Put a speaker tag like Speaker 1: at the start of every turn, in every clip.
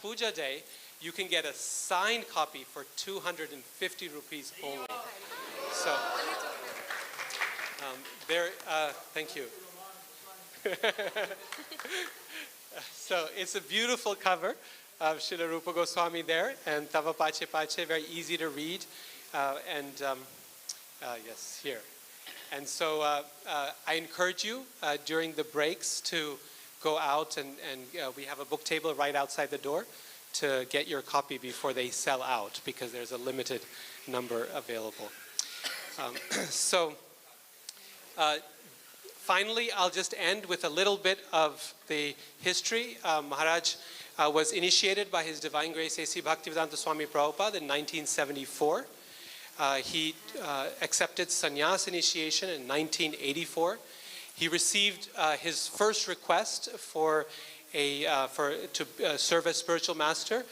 Speaker 1: Puja Day, you can get a signed copy for 250 rupees only. So, thank you. So it's a beautiful cover of Srila Rupa Goswami there, and Tava Pache Pache, very easy to read, yes, here. And so I encourage you during the breaks to go out, and we have a book table right outside the door to get your copy before they sell out, because there's a limited number available. Finally, I'll just end with a little bit of the history. Maharaj was initiated by His Divine Grace A.C. Bhaktivedanta Swami Prabhupada in 1974. He accepted sannyas initiation in 1984. He received his first request to serve as spiritual master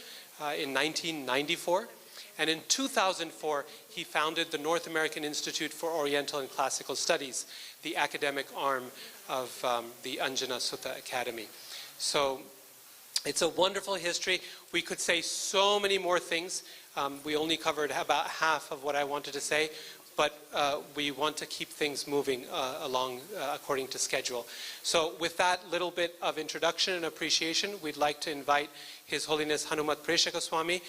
Speaker 1: in 1994. And in 2004, he founded the North American Institute for Oriental and Classical Studies, the academic arm of the Anjana Sutta Academy. So it's a wonderful history. We could say so many more things. We only covered about half of what I wanted to say, but we want to keep things moving along according to schedule. So with that little bit of introduction and appreciation, we'd like to invite His Holiness Hanumat Presaka Swami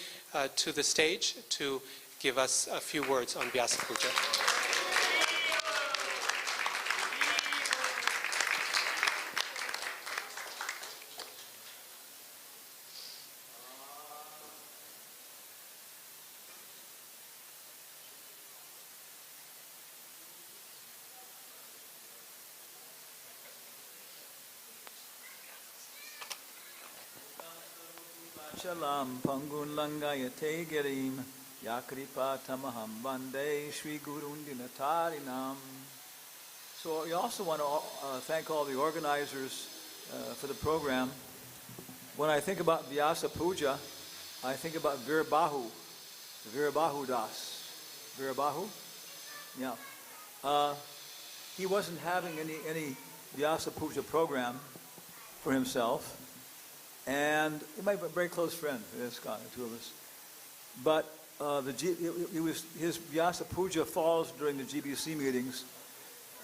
Speaker 1: to the stage to give us a few words on Vyasa Puja.
Speaker 2: Chalam Pangun Langayate Gerim Yakripa Tamaham Bande Sri Gurundinatarinam. So we also want to thank all the organizers for the program. When I think about Vyasa Puja, I think about Virabahu Das. Virabahu? Yeah. He wasn't having any Vyasa Puja program for himself. And he might be a very close friend, Scott, the two of us. But his Vyasa Puja falls during the GBC meetings,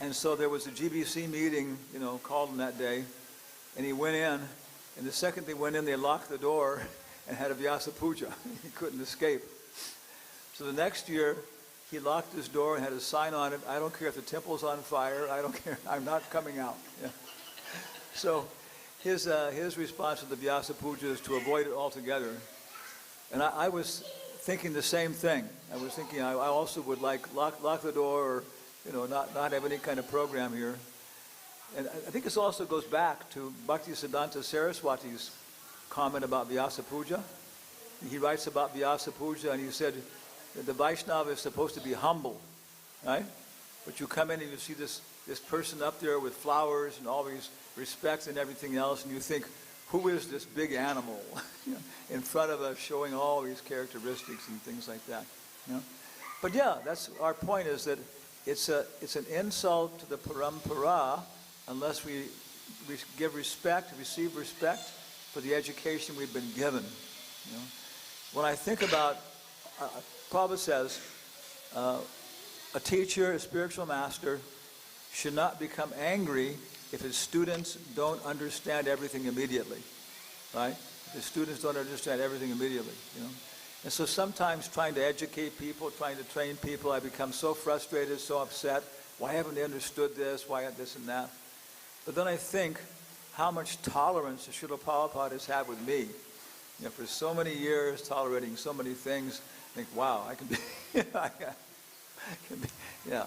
Speaker 2: and so there was a GBC meeting, called on that day, and he went in, and the second they went in, they locked the door and had a Vyasa Puja. He couldn't escape. So the next year, he locked his door and had a sign on it, "I don't care if the temple's on fire, I don't care, I'm not coming out." Yeah. So his response to the Vyasa Puja is to avoid it altogether. And I was thinking the same thing. I was thinking I also would lock the door, or not have any kind of program here. And I think this also goes back to Bhaktisiddhanta Saraswati's comment about Vyasa Puja. He writes about Vyasa Puja, and he said that the Vaishnava is supposed to be humble, right? But you come in and you see this person up there with flowers and all these respect and everything else, and you think, who is this big animal in front of us showing all these characteristics and things like that? But yeah, that's our point, is that it's an insult to the parampara unless we receive respect for the education we've been given. When I think about, Prabhupada says, a teacher, a spiritual master, should not become angry if his students don't understand everything immediately, right? If his students don't understand everything immediately, And so sometimes trying to educate people, trying to train people, I become so frustrated, so upset. Why haven't they understood this? Why this and that? But then I think how much tolerance the Srila Prabhupada has had with me. For so many years, tolerating so many things, I think, wow, I can be, yeah.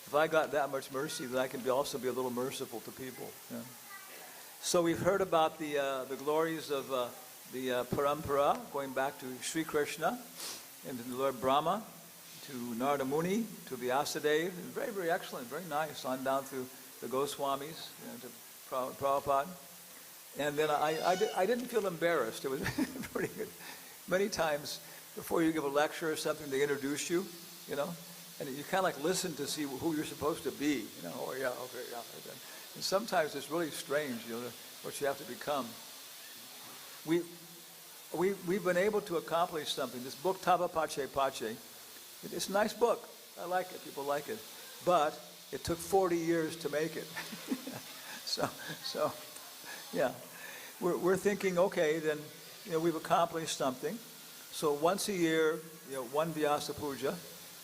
Speaker 2: If I got that much mercy, then I can also be a little merciful to people. So we've heard about the glories of the parampara, going back to Sri Krishna and to the Lord Brahma, to Narada Muni, to Vyasadeva. Very, very excellent, very nice, on down through the Goswamis, to Prabhupada. And then I didn't feel embarrassed. It was pretty good. Many times before you give a lecture or something, they introduce you, and you kind of like listen to see who you're supposed to be, oh yeah, okay, yeah. And sometimes it's really strange, what you have to become. we've been able to accomplish something. This book, Tava Pache Pache, it's a nice book. I like it. People like it. But it took 40 years to make it. so yeah. We're thinking, okay, then, we've accomplished something. So once a year, one Vyasa Puja,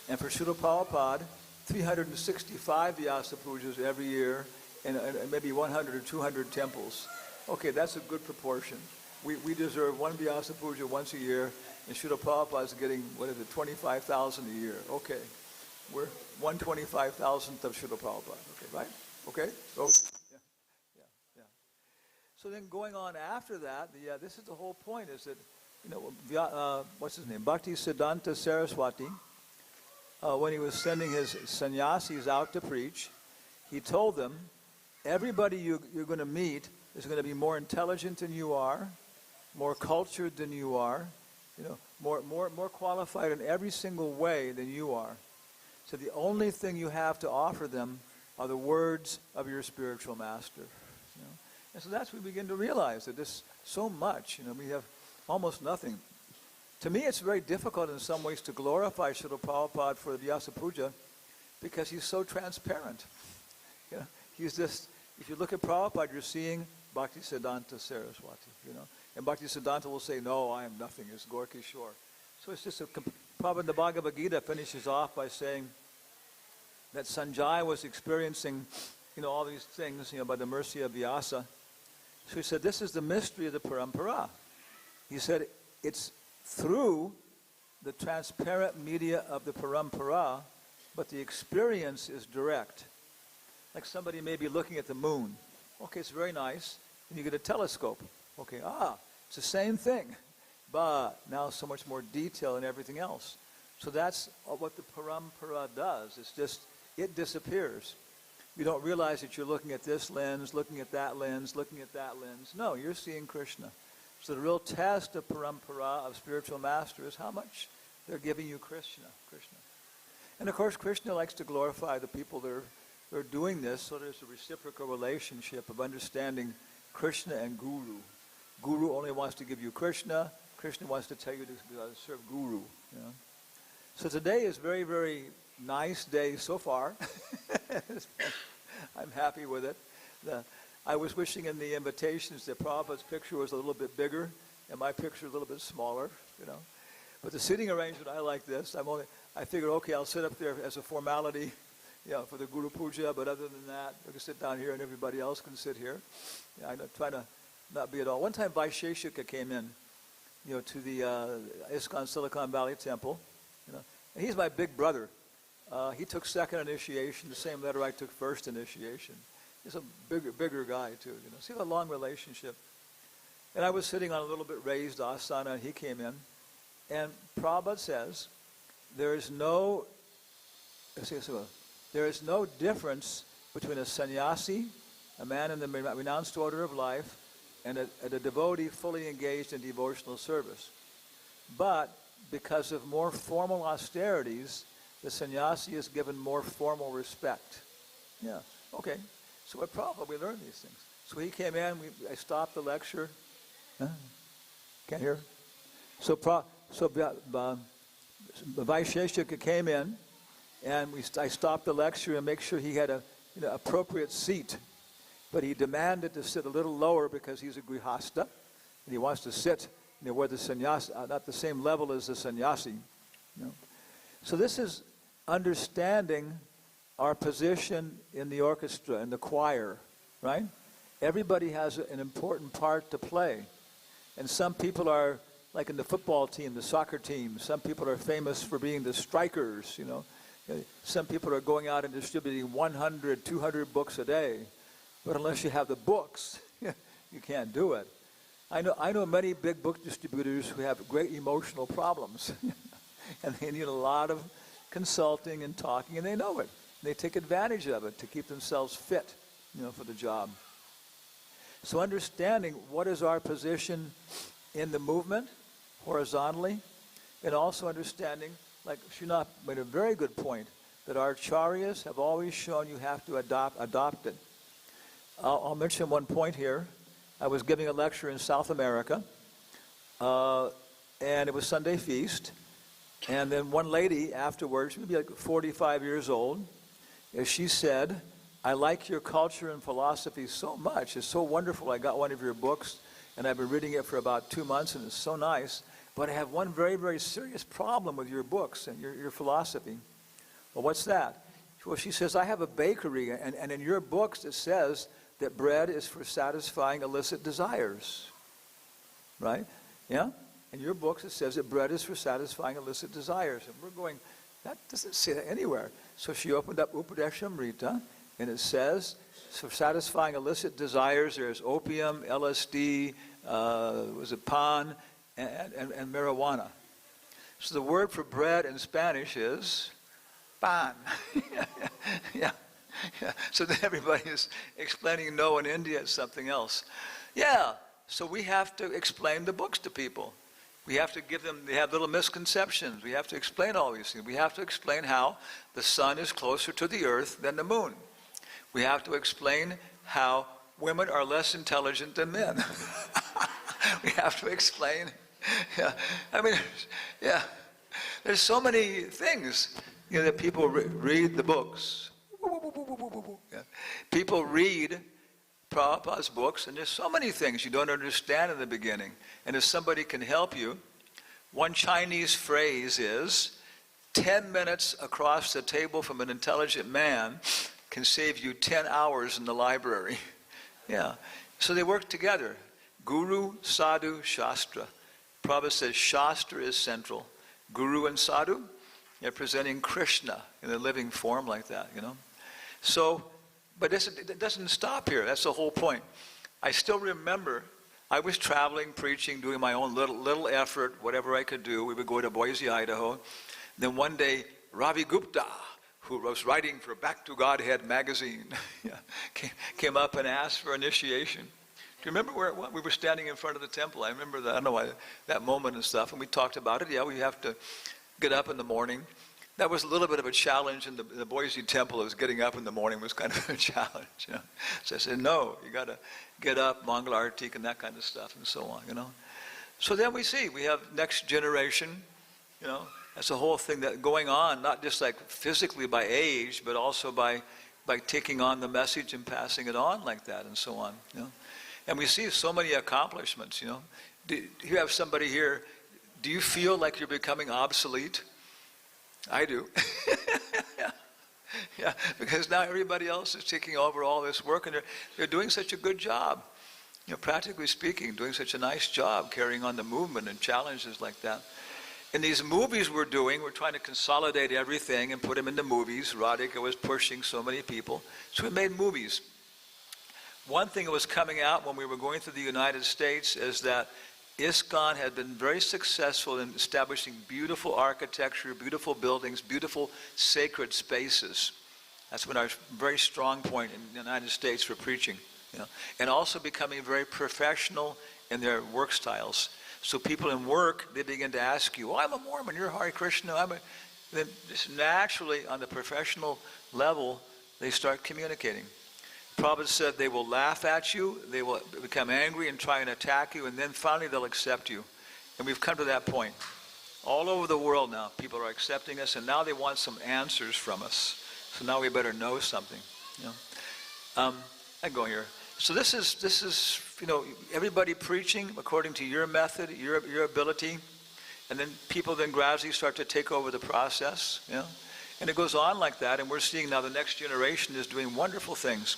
Speaker 2: and for Srila Prabhupada, 365 Vyasa Pujas every year, and maybe 100 or 200 temples. Okay, that's a good proportion. We deserve one Vyasa Puja once a year, and Srila Prabhupada is getting, 25,000 a year. Okay, we're 1/25,000th of Srila Prabhupada. Okay, right? Okay? So, yeah. So then going on after that, this is the whole point, is that, what's his name? Bhakti Siddhanta Saraswati, when he was sending his sannyasis out to preach, he told them, everybody you're going to meet is going to be more intelligent than you are, more cultured than you are, more qualified in every single way than you are. So the only thing you have to offer them are the words of your spiritual master. And so that's when we begin to realize that there's so much. We have almost nothing. To me, it's very difficult in some ways to glorify Srila Prabhupada for the Vyasa Puja because he's so transparent. He's just, if you look at Prabhupada, you're seeing Bhakti Siddhanta Saraswati, And Bhakti Siddhanta will say, no, I am nothing. It's Gaur Kishore. So it's just Prabhupada, the Bhagavad Gita finishes off by saying that Sanjaya was experiencing, all these things, by the mercy of Vyasa. So he said, this is the mystery of the parampara. He said, it's through the transparent media of the parampara, but the experience is direct. Like somebody may be looking at the moon. Okay, it's very nice. And you get a telescope. Okay, it's the same thing. But now so much more detail and everything else. So that's what the parampara does. It's just, it disappears. You don't realize that you're looking at this lens, looking at that lens, looking at that lens. No, you're seeing Krishna. So the real test of parampara, of spiritual master, is how much they're giving you Krishna. And of course, Krishna likes to glorify the people that are doing this, so there's a reciprocal relationship of understanding Krishna and Guru. Guru only wants to give you Krishna. Krishna wants to tell you to serve Guru. So today is very, very nice day so far. I'm happy with it. I was wishing in the invitations that Prabhupada's picture was a little bit bigger and my picture a little bit smaller, But the sitting arrangement, I like this. I figured, okay, I'll sit up there as a formality, for the Guru Puja, but other than that, I can sit down here and everybody else can sit here. I try to not be at all. One time Vaisheshika came in, to the ISKCON Silicon Valley Temple, and he's my big brother. He took second initiation, the same letter I took first initiation. He's a bigger guy too, See the long relationship. And I was sitting on a little bit raised asana, and he came in. And Prabhupada says, there is no difference between a sannyasi, a man in the renounced order of life, and a devotee fully engaged in devotional service. But because of more formal austerities, the sannyasi is given more formal respect. Yeah, okay. So at Prabhupada, we learned these things. So he came in, I stopped the lecture. Can't hear? So Vaisheshika came in, and I stopped the lecture and make sure he had a appropriate seat. But he demanded to sit a little lower because he's a grihasta, and he wants to sit where the sannyasi, not the same level as the sannyasi. So this is understanding our position in the orchestra, in the choir, right? Everybody has an important part to play. And some people are, like in the football team, the soccer team, some people are famous for being the strikers, Some people are going out and distributing 100, 200 books a day. But unless you have the books, you can't do it. I know many big book distributors who have great emotional problems. And they need a lot of consulting and talking, and they know it. They take advantage of it to keep themselves fit, for the job. So understanding what is our position in the movement, horizontally, and also understanding, like Srinath made a very good point, that our acharyas have always shown you have to adopt it. I'll mention one point here. I was giving a lecture in South America. and it was Sunday feast. And then one lady afterwards, maybe like 45 years old, she said, I like your culture and philosophy so much. It's so wonderful. I got one of your books, and I've been reading it for about 2 months, and it's so nice. But I have one very, very serious problem with your books and your philosophy. Well, what's that? Well, she says, I have a bakery, and in your books it says that bread is for satisfying illicit desires. Right? Yeah? In your books it says that bread is for satisfying illicit desires. And we're going, that doesn't say that anywhere. So she opened up Upadeshamrita, and it says, for satisfying illicit desires, there's opium, LSD, was it pan, and marijuana. So the word for bread in Spanish is pan. Yeah. So then everybody is explaining no in India it's something else. Yeah. So we have to explain the books to people. We have to give them, they have little misconceptions. We have to explain all these things. We have to explain how the sun is closer to the earth than the moon. We have to explain how women are less intelligent than men. We have to explain, yeah. I mean, yeah. There's so many things, that people read the books. Yeah. People read Prabhupada's books, and there's so many things you don't understand in the beginning. And if somebody can help you, one Chinese phrase is, 10 minutes across the table from an intelligent man can save you 10 hours in the library. Yeah. So they work together. Guru, Sadhu, Shastra. Prabhupada says Shastra is central. Guru and Sadhu, they're presenting Krishna in a living form like that, So, but it doesn't stop here. That's the whole point. I still remember I was traveling, preaching, doing my own little effort, whatever I could do. We would go to Boise, Idaho. Then one day, Ravi Gupta, who was writing for Back to Godhead magazine, came up and asked for initiation. Do you remember where it was? We were standing in front of the temple. I remember that. I don't know why, that moment and stuff. And we talked about it. Yeah, we have to get up in the morning. That was a little bit of a challenge in the Boise temple. It was getting up in the morning was kind of a challenge. So I said, no, you got to get up, Mangal Artik and that kind of stuff and so on, So then we see, we have next generation, that's a whole thing that going on, not just like physically by age, but also by taking on the message and passing it on like that and so on, And we see so many accomplishments, Do you have somebody here, do you feel like you're becoming obsolete? I do. Yeah, because now everybody else is taking over all this work, and they're doing such a good job, practically speaking, doing such a nice job carrying on the movement and challenges like that. In these movies we're doing, we're trying to consolidate everything and put them into movies. Radhika was pushing so many people, so we made movies. One thing that was coming out when we were going through the United States is that ISKCON had been very successful in establishing beautiful architecture, beautiful buildings, beautiful sacred spaces. That's been our very strong point in the United States for preaching. And also becoming very professional in their work styles. So people in work, they begin to ask you, I'm a Mormon, you're Hare Krishna. Then just naturally on the professional level, they start communicating. Prabhupada said they will laugh at you, they will become angry and try and attack you, and then finally they'll accept you. And we've come to that point. All over the world now, people are accepting us, and now they want some answers from us. So now we better know something. I go here. So this is everybody preaching according to your method, your ability, and then people then gradually start to take over the process. And it goes on like that, and we're seeing now the next generation is doing wonderful things.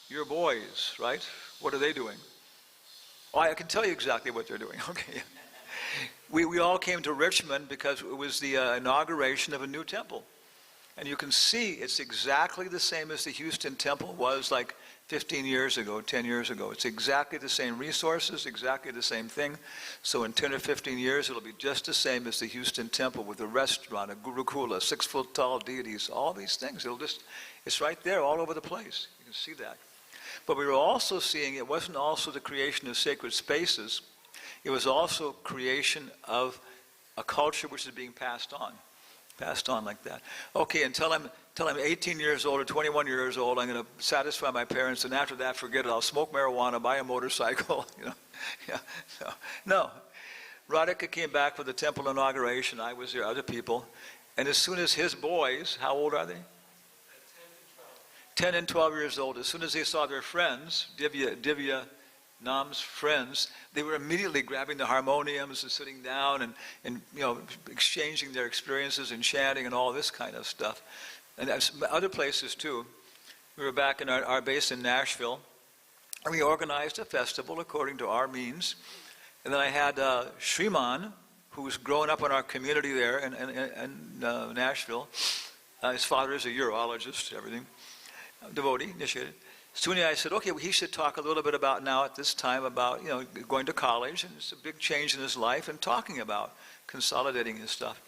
Speaker 2: Your boys, right? What are they doing? Oh, I can tell you exactly what they're doing. Okay. We all came to Richmond because it was the inauguration of a new temple. And you can see it's exactly the same as the Houston temple was like 15 years ago, 10 years ago. It's exactly the same resources, exactly the same thing. So in 10 or 15 years, it'll be just the same as the Houston temple with a restaurant, a Gurukula, 6-foot tall deities, all these things. It's right there all over the place. You can see that. But we were also seeing it wasn't also the creation of sacred spaces. It was also creation of a culture which is being passed on. Passed on like that. Okay, until I'm 18 years old or 21 years old, I'm going to satisfy my parents, and after that, forget it. I'll smoke marijuana, buy a motorcycle, Yeah, no. Radhika came back for the temple inauguration. I was there, other people. And as soon as his boys, how old are they? 10 and 12 years old. As soon as they saw their friends, Divya Nam's friends, they were immediately grabbing the harmoniums and sitting down and exchanging their experiences and chanting and all this kind of stuff. And other places too. We were back in our base in Nashville, and we organized a festival according to our means. And then I had Sriman, who's grown up in our community there in Nashville. His father is a urologist, everything. Devotee, initiated. Soon I said, okay, well, he should talk a little bit about now at this time about, going to college, and it's a big change in his life, and talking about consolidating his stuff.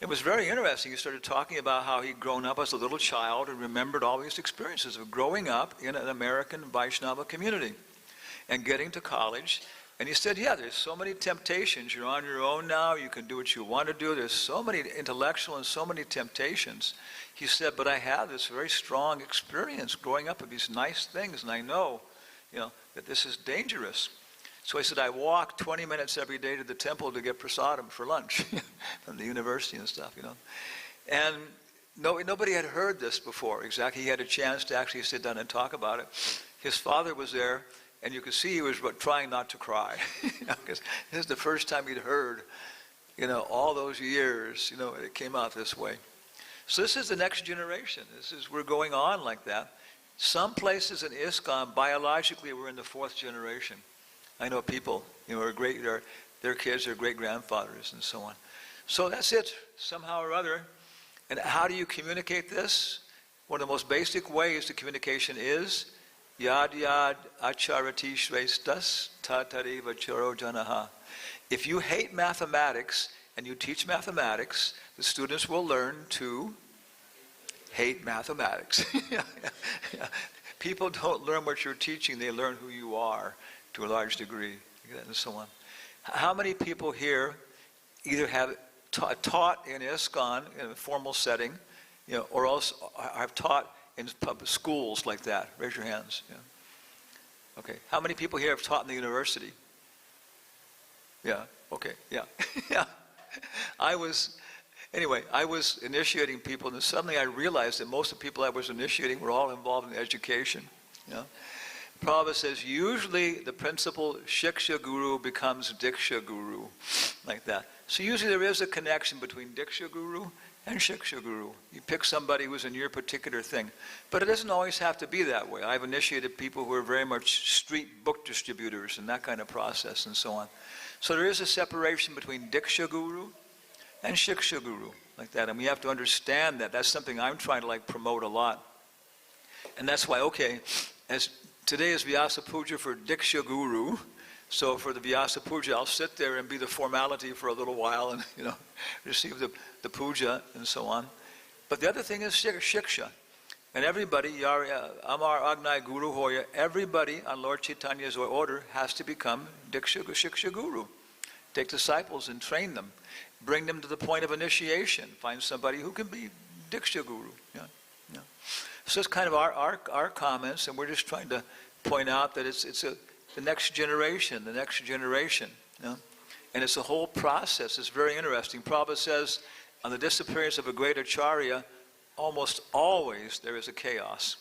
Speaker 2: It was very interesting. He started talking about how he'd grown up as a little child and remembered all these experiences of growing up in an American Vaishnava community and getting to college. And he said, yeah, there's so many temptations. You're on your own now. You can do what you want to do. There's so many intellectual and so many temptations. He said, but I have this very strong experience growing up with these nice things, and I know, that this is dangerous. So I said, I walk 20 minutes every day to the temple to get prasadam for lunch from the university and stuff, And nobody had heard this before, exactly. He had a chance to actually sit down and talk about it. His father was there, and you could see he was trying not to cry, because this is the first time he'd heard, all those years, it came out this way. So this is the next generation. We're going on like that. Some places in ISKCON, biologically, we're in the 4th generation. I know people, are great, their kids are great-grandfathers and so on. So that's it, somehow or other. And how do you communicate this? One of the most basic ways to communication is Yad yad acharati shrestas tatariva charo janaha. If you hate mathematics and you teach mathematics, the students will learn to hate mathematics. People don't learn what you're teaching, they learn who you are to a large degree, and so on. How many people here either have taught in ISKCON in a formal setting, or else have taught in public schools like that? Raise your hands. Okay. How many people here have taught in the university? Yeah. Okay. Yeah. Yeah. I was initiating people, and suddenly I realized that most of the people I was initiating were all involved in education. Prabhupada says usually the principal Shiksha Guru becomes Diksha Guru, like that. So usually there is a connection between Diksha Guru and Shiksha Guru. You pick somebody who's in your particular thing. But it doesn't always have to be that way. I've initiated people who are very much street book distributors and that kind of process and so on. So there is a separation between Diksha Guru and Shiksha Guru, like that. And we have to understand that. That's something I'm trying to promote a lot. And that's why, as today is Vyasa Puja for Diksha Guru, so for the Vyasa Puja, I'll sit there and be the formality for a little while and, receive the puja and so on. But the other thing is Shiksha. And everybody, Amar Agnai Guru Hoya, everybody on Lord Chaitanya's order has to become Shiksha Guru. Take disciples and train them. Bring them to the point of initiation. Find somebody who can be Diksha Guru. So it's kind of our comments, and we're just trying to point out that it's the next generation. And it's a whole process. It's very interesting. Prabhupada says, on the disappearance of a great acharya, almost always there is a chaos.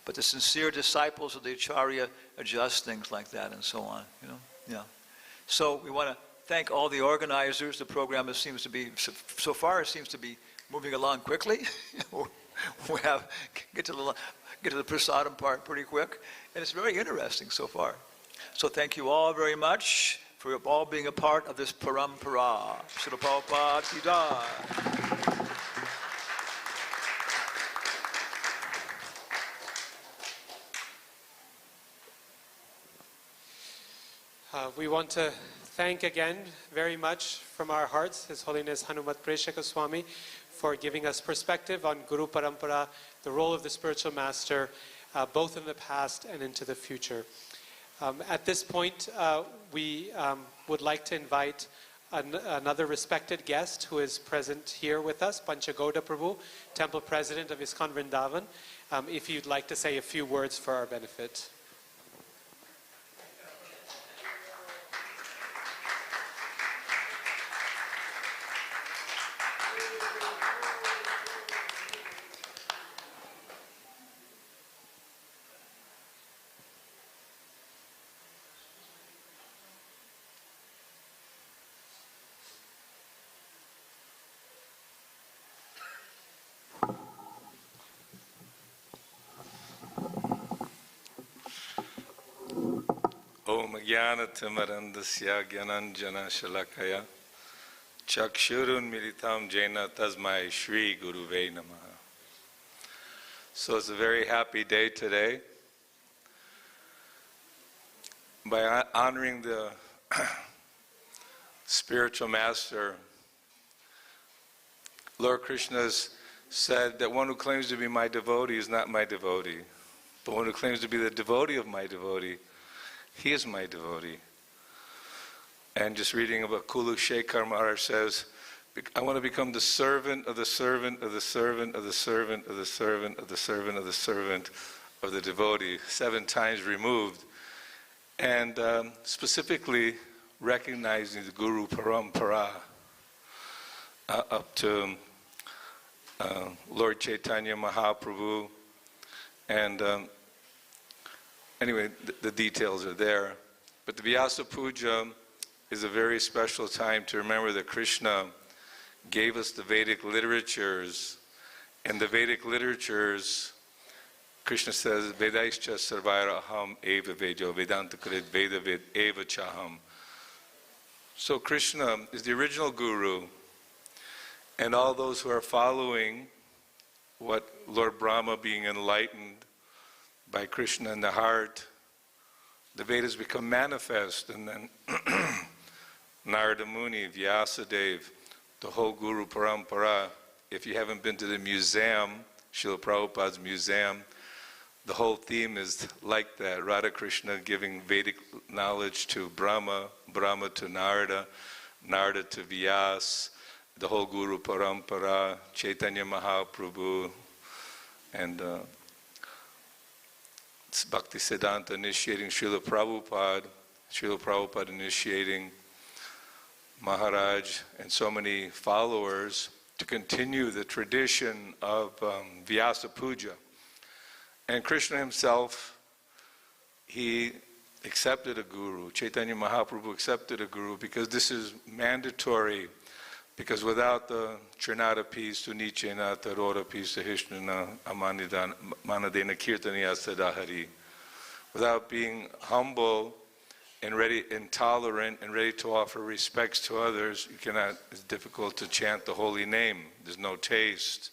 Speaker 2: But the sincere disciples of the acharya adjust things like that and so on. So we want to thank all the organizers. The program seems to be, so far it seems to be moving along quickly. We get to the prasadam part pretty quick, and it's very interesting so far. So thank you all very much for all being a part of this parampara. Srila Prabhupada Ki Jai.
Speaker 1: We want to thank again very much from our hearts His Holiness Hanumat Presaka Swami for giving us perspective on Guru Parampara, the role of the spiritual master, both in the past and into the future. At this point, we would like to invite another respected guest who is present here with us, Panchagoda Prabhu, Temple President of ISKCON Vrindavan, if you'd like to say a few words for our benefit.
Speaker 3: Om Jnanatimarandasya Gyananjana Shalakaya Chakshurun Militam Jena Tasmai Shri Guruve Namaha. So it's a very happy day today. By honoring the spiritual master, Lord Krishna said that one who claims to be my devotee is not my devotee, but one who claims to be the devotee of my devotee, he is my devotee. And just reading about Kulu Shekhar Maharaj says, I want to become the servant of the servant of the servant of the servant of the servant of the servant of the servant of the devotee, 7 times removed. And specifically recognizing the Guru Parampara up to Lord Chaitanya Mahaprabhu. And anyway, the details are there. But the Vyasa Puja is a very special time to remember that Krishna gave us the Vedic literatures. And the Vedic literatures, Krishna says, Vedaischa sarvaira aham eva vejo, Vedanta krit veda ved eva chaham. So Krishna is the original Guru, and all those who are following what Lord Brahma, being enlightened by Krishna in the heart, the Vedas become manifest, and then Narada Muni, Vyasa Dev, the whole Guru Parampara. If you haven't been to the museum, Srila Prabhupada's museum, the whole theme is like that. Radha Krishna giving Vedic knowledge to Brahma, Brahma to Narada, Narada to Vyasa, the whole Guru Parampara, Chaitanya Mahaprabhu, and Bhakti Siddhanta initiating Srila Prabhupada initiating Maharaj, and so many followers to continue the tradition of Vyasa Puja. And Krishna himself, he accepted a guru. Chaitanya Mahaprabhu accepted a guru because this is mandatory. Because without the Trinada piece, Tunichena, Tarora piece, Hishnana, Manadena, Kirtaniya, Sadahari, without being humble and ready and tolerant and ready to offer respects to others, you cannot, it's difficult to chant the holy name. There's no taste.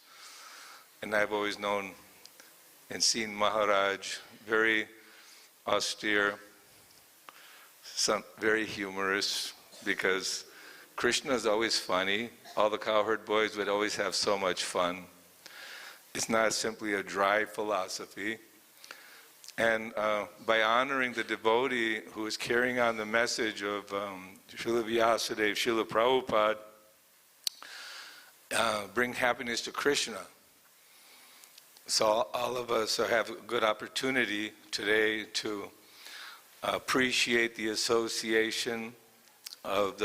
Speaker 3: And I've always known and seen Maharaj very austere, very humorous, because Krishna is always funny. All the cowherd boys would always have so much fun. It's not simply a dry philosophy. And by honoring the devotee who is carrying on the message of Srila Vyasadeva, Srila Prabhupada, bring happiness to Krishna. So all of us have a good opportunity today to appreciate the association of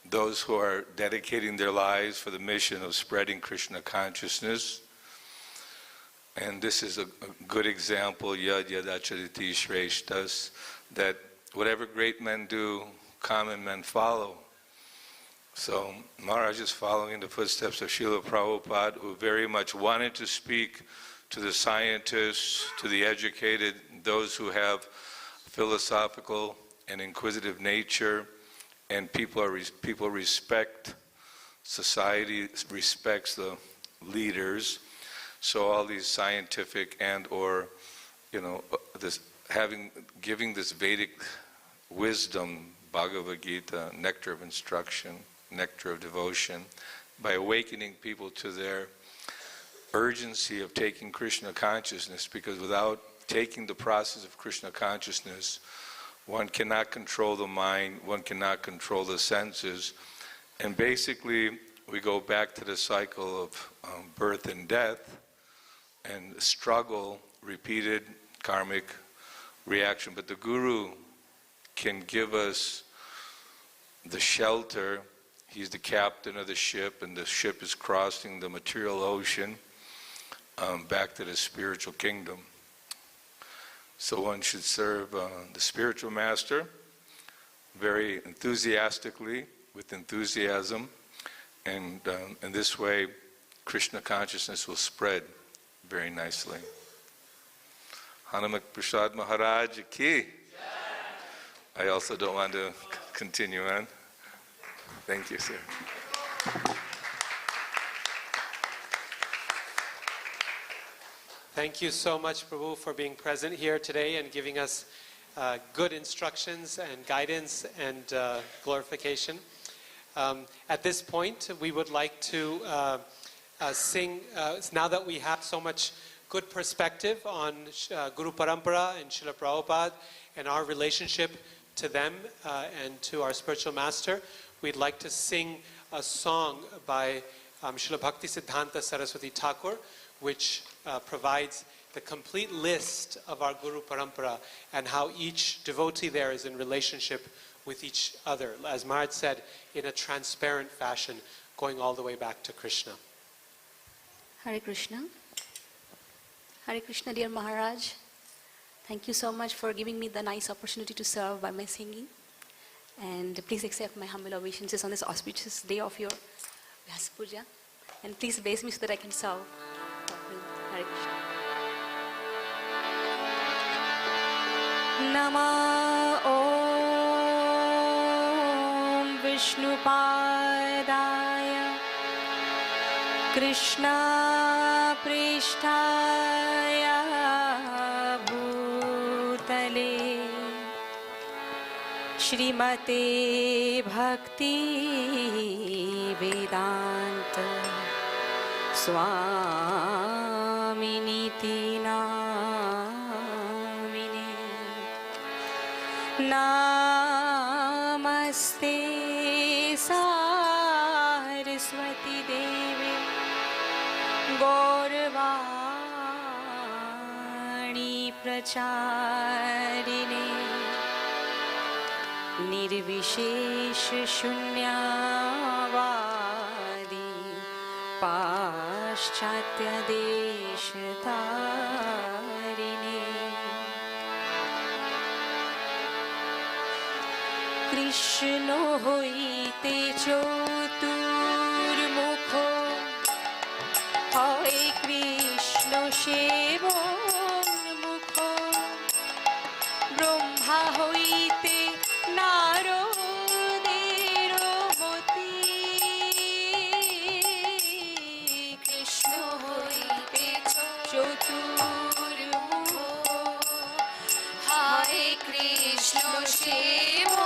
Speaker 3: those who are dedicating their lives for the mission of spreading Krishna consciousness. And this is a good example, yad yadachariti shreshtas, that whatever great men do, common men follow. So Maharaj is following the footsteps of Srila Prabhupada, who very much wanted to speak to the scientists, to the educated, those who have philosophical and inquisitive nature, and people respect, society respects the leaders. So all these scientific and or, giving this Vedic wisdom, Bhagavad Gita, nectar of instruction, nectar of devotion, by awakening people to their urgency of taking Krishna consciousness, because without taking the process of Krishna consciousness, one cannot control the mind, one cannot control the senses, And basically, we go back to the cycle of birth and death and struggle, repeated karmic reaction. But the Guru can give us the shelter. He's the captain of the ship, and the ship is crossing the material ocean back to the spiritual kingdom. So one should serve the spiritual master very enthusiastically, with enthusiasm, and in this way Krishna consciousness will spread very nicely. Hanumat Prasad Maharaj ki. I also don't want to continue on. Thank you, sir.
Speaker 1: Thank you so much, Prabhu, for being present here today and giving us good instructions and guidance and glorification. At this point, we would like to sing, now that we have so much good perspective on Guru Parampara and Srila Prabhupada and our relationship to them and to our spiritual master, we'd like to sing a song by Srila Bhakti Siddhanta Saraswati Thakur, which provides the complete list of our Guru Parampara and how each devotee there is in relationship with each other, as Maharaj said, in a transparent fashion, going all the way back to Krishna.
Speaker 4: Hare Krishna. Hare Krishna, dear Maharaj. Thank you so much for giving me the nice opportunity to serve by my singing. And please accept my humble obeisances on this auspicious day of your Vyasa Puja. And please bless me so that I can serve. Hare Krishna. Nama Om Vishnupadaya Krishna Prishtaya Bhutale Shrimate Bhakti Vedanta Swaminiti Namine Namaste Saraswati Devi Gaurvani Pracharine Nirvishesh Shunyavadi Paschatya Deshatarine Krishna hoite choturmukho Hoy Krishna shevonmukho Brahma hoite Narodero moti Krishna hoite choturmukho Hare Krishna shevonmukho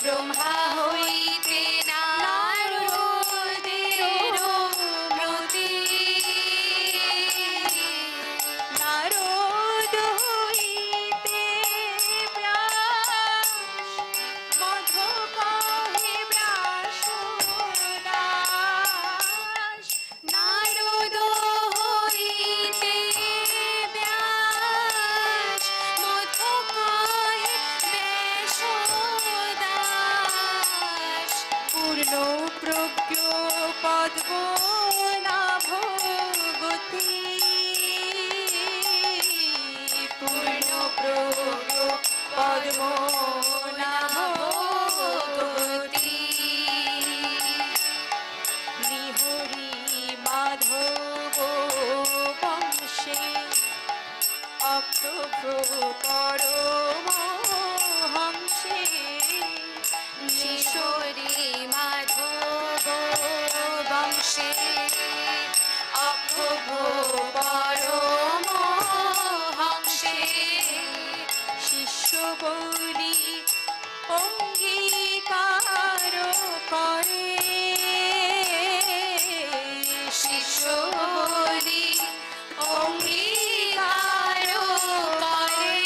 Speaker 4: Brahma hoite Narodero moti Narod hoite Vyas Madhu kahe Vyasodas Narod hoite Vyas Madhu kahe Vyasodas Purno pragyo padmo nabhagati Purno pragyo padmo nabhagati Nihori madhogo vamshe Akrabho paramo hamshe Nishori madhogo vamshe Akrabho paramo hamshe Shishya boli অঙ্গীকার করে শিষ্য বলি অঙ্গীকার করে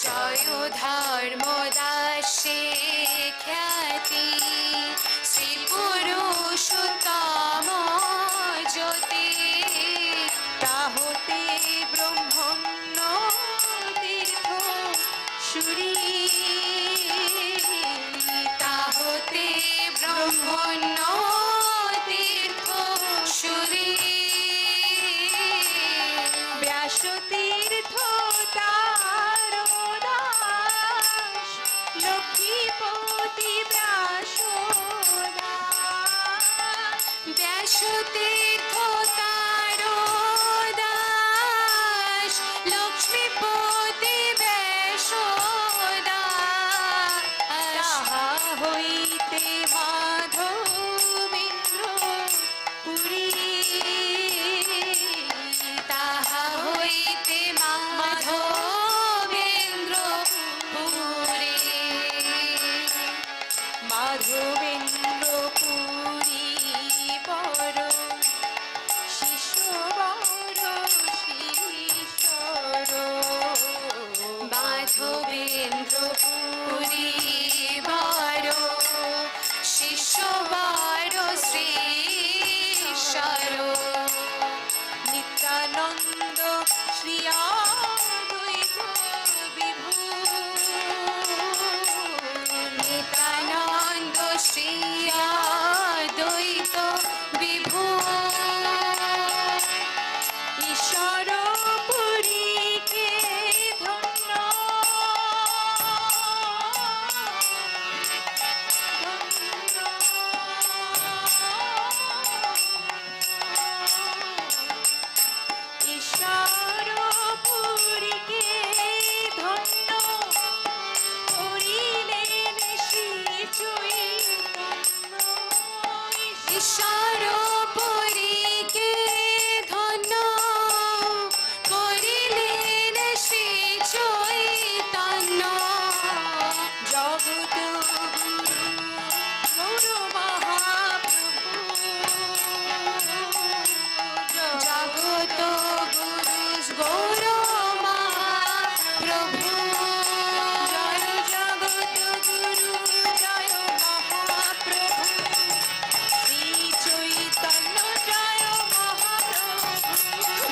Speaker 5: জয় ধর্মদাসে খ্যাতি শ্রী পুরুষোত্তম জ্যোতি তাহতে ব্রহ্মণ্য তীর্থ সুরী তাহতে ব্রহ্মণ্য তীর্থ সুরী ব্যাস তীর্থ তার দাস লক্ষ্মীপতি ব্যাস দাস ব্যাস তীর্থ তার দাস লক্ষ্মীপতি ব্যাস দাস তাহা হইতে মাধবেন্দ্র পুরী তাহা হইতে মাধবেন্দ্র পুরী মাধবেন্দ্র পুরী বড় শিষ্য বড় শিষ্যর মাধবেন্দ্র পুরী বড় শিষ্য বড় শ্রীশ্বর নিত্যানন্দ শ্রী অদ্বৈত বিভু নিত্যানন্দ শ্রী অদ্বৈত বিভু ঈশ্বর পুরীকে ধন্য ঈশ্বর পুরীকে ধন্য করিলেন শ্রী চৈতন্য ঈশ্বর পুরীকে ধন্য করিলেন শ্রী চৈতন্য জগত গুরু মহাপ্রভু জগত গুরু গৌর মহাপ্রভু জয় জগত গুরু জয় মহাপ্রভু শ্রী চৈতন্য জয় মহাপ্রভু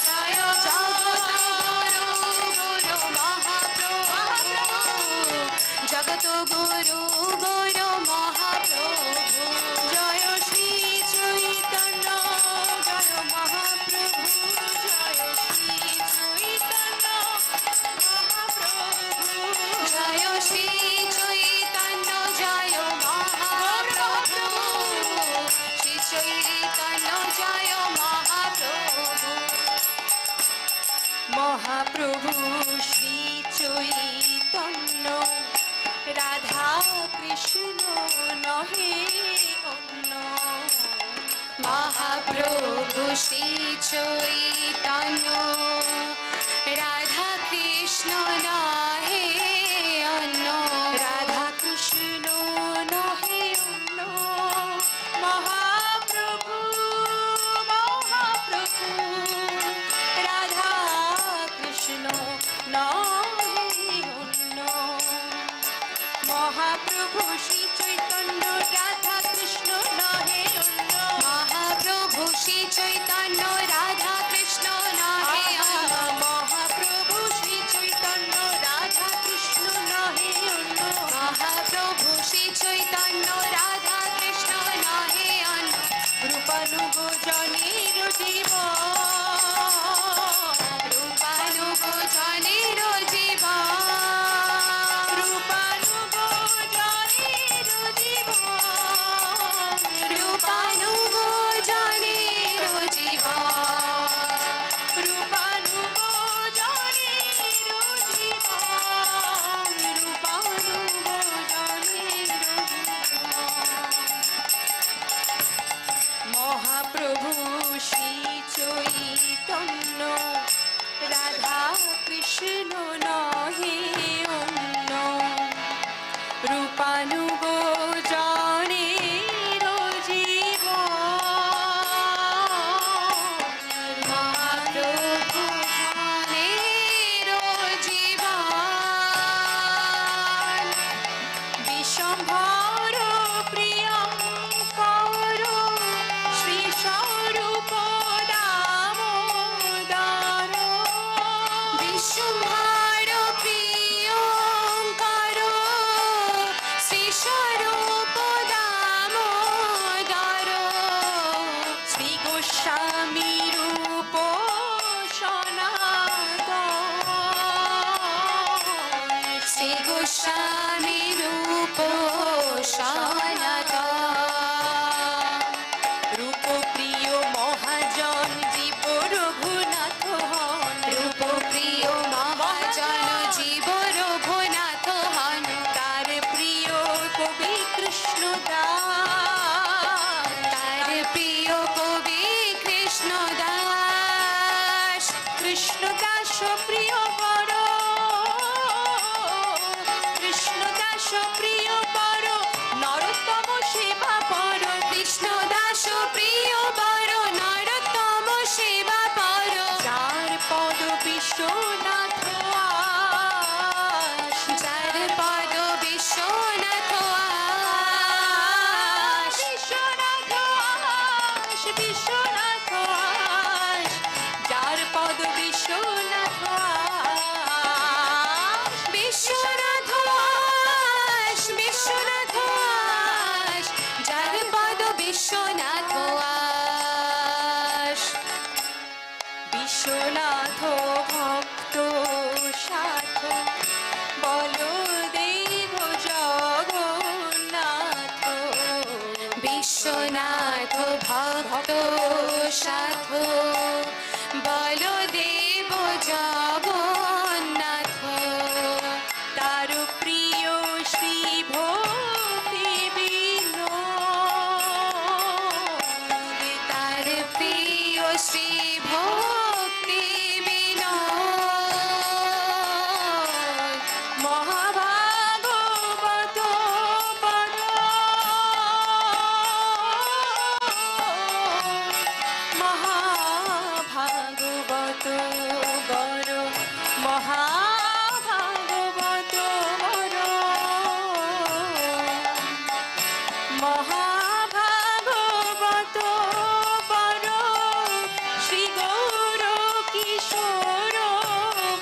Speaker 5: জয় জগত গুরু গৌর মহাপ্রভু জগত গুরু গৌর মহাপ্রভু জয় শ্রী চৈতন্য জয় মহাপ্রভু জয় শ্রী চৈতন্য মহাপ্রভু জয় শ্রী চৈতন্য জয় মহাপ্রভু শ্রী চৈতন্য জয় মহাপ্রভু মহাপ্রভু শ্রী চৈতন্য রাধা কৃষ্ণ নহে অন্য মহাপ্রভু শ্রী চৈতন্য রাধা কৃষ্ণ নহে অন্য রাধা কৃষ্ণ নহে অন্য মহাপ্রভু মহাপ্রভু রাধা কৃষ্ণ নহে অন্য মহাপ্রভু শ্রী চৈতন্য রাধা কৃষ্ণ নহে অন্য মহাপ্রভু শ্রী চৈতন্য রাধা কৃষ্ণ নহে অন্য মহাপ্রভু শ্রী চৈতন্য রাধা কৃষ্ণ নহে অন্য মহাপ্রভু শ্রী চৈতন্য রাধা কৃষ্ণ নহে অন্য রূপানুগ জনের জীব রূপানুগ জনের জীব রূপানুগ জনের জীব রূপানুগ জনের জীব রূপানুগ জনের জীব রূপানুগ জনের মহাপ্রভু শ্রী চৈ শ্রী গোস্বামী রূপ সনাতন রূপ প্রিয় মহাজন জীব রঘুনাথ হন রূপ প্রিয় মহাজন জীব রঘুনাথ হন তার প্রিয় কবি কৃষ্ণ দাস তার প্রিয় কবি কৃষ্ণ দাস কৃষ্ণ দাস প্রিয় বড় কৃষ্ণ দাস প্রিয় বড় নরোত্তম সেবা পর কৃষ্ণ দাস প্রিয় বড় নরোত্তম সেবা পর যার পদ বিশ্বনাথ আস যার পদ বিশ্বনাথ আস বিশ্বনাথ আস বিশ্বনাথ আস যার পদ বিশ্বনাথ আস বিশ্বনাথ আস বিশ্বনাথ আস যার পদ বিশ্বনাথ আস বিশ্বনাথ ভক্ত সাধ বলদেব জগন্নাথ বিশ্বনাথ ভক্ত সাধ বলদেব জগন্নাথ তার প্রিয় শ্রী ভক্তি বিনোদ তার প্রিয় শ্রী ভক্তি বিনোদ মহাভাগবত পদ মহাভাগবত বড় মহাভাগবত বড় মহাভাগবত বড় শ্রী গৌর কিশোর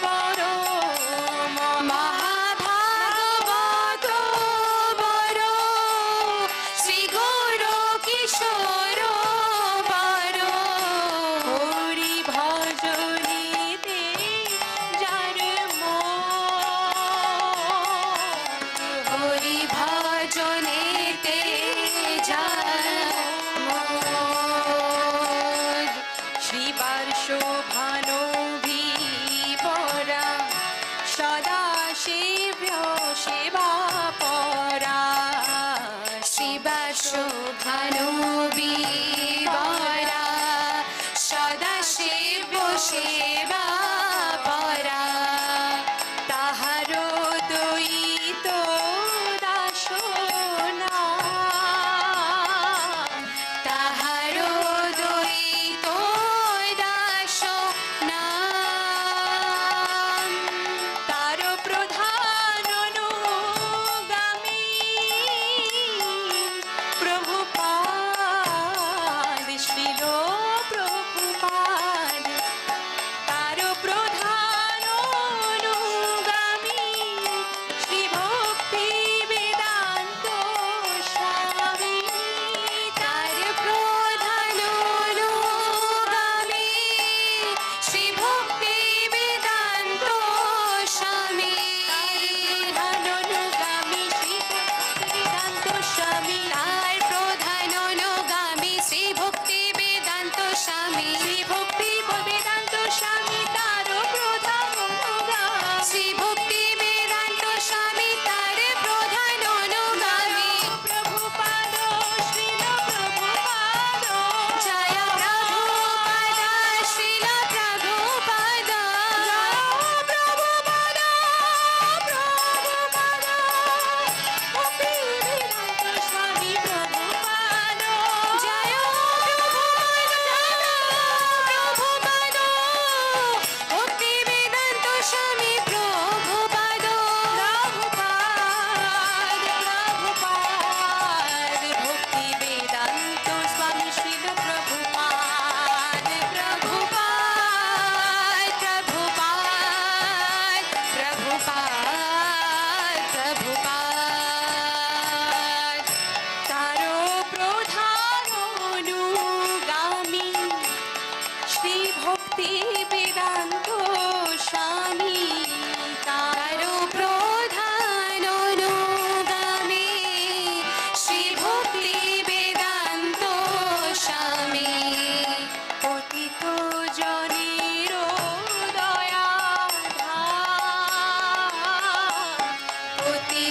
Speaker 5: বড় মহাভাগবত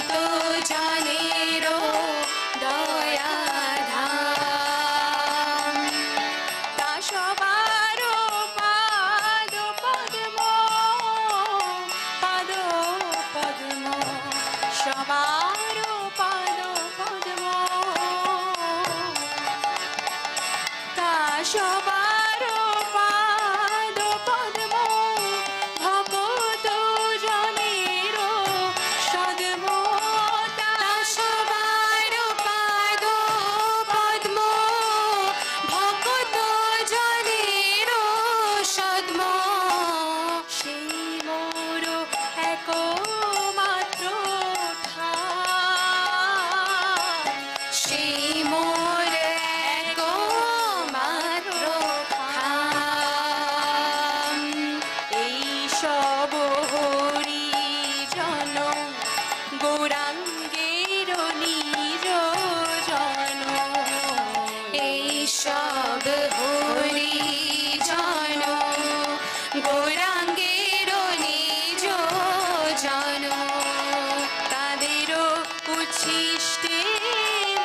Speaker 5: তো জানেরো দয়াধাম তা সবারও পাদ পদ্ম পাদ পদ্ম সবারও পাদ পদ্ম তা সবারও পাদ পদ্ম ভকত জনেরও সদ্ম তা সবারও পাদ পদ্ম ভকত জনেরও সদ্ম সেই মোর একমাত্র ঠাই সেই মোর একমাত্র ঠাই এই সব হরি জন গৌরাঙ্গের নিজ জন এই সব হরি জন গৌরাঙ্গের নিজ জন তাদেরও উচ্ছিষ্টে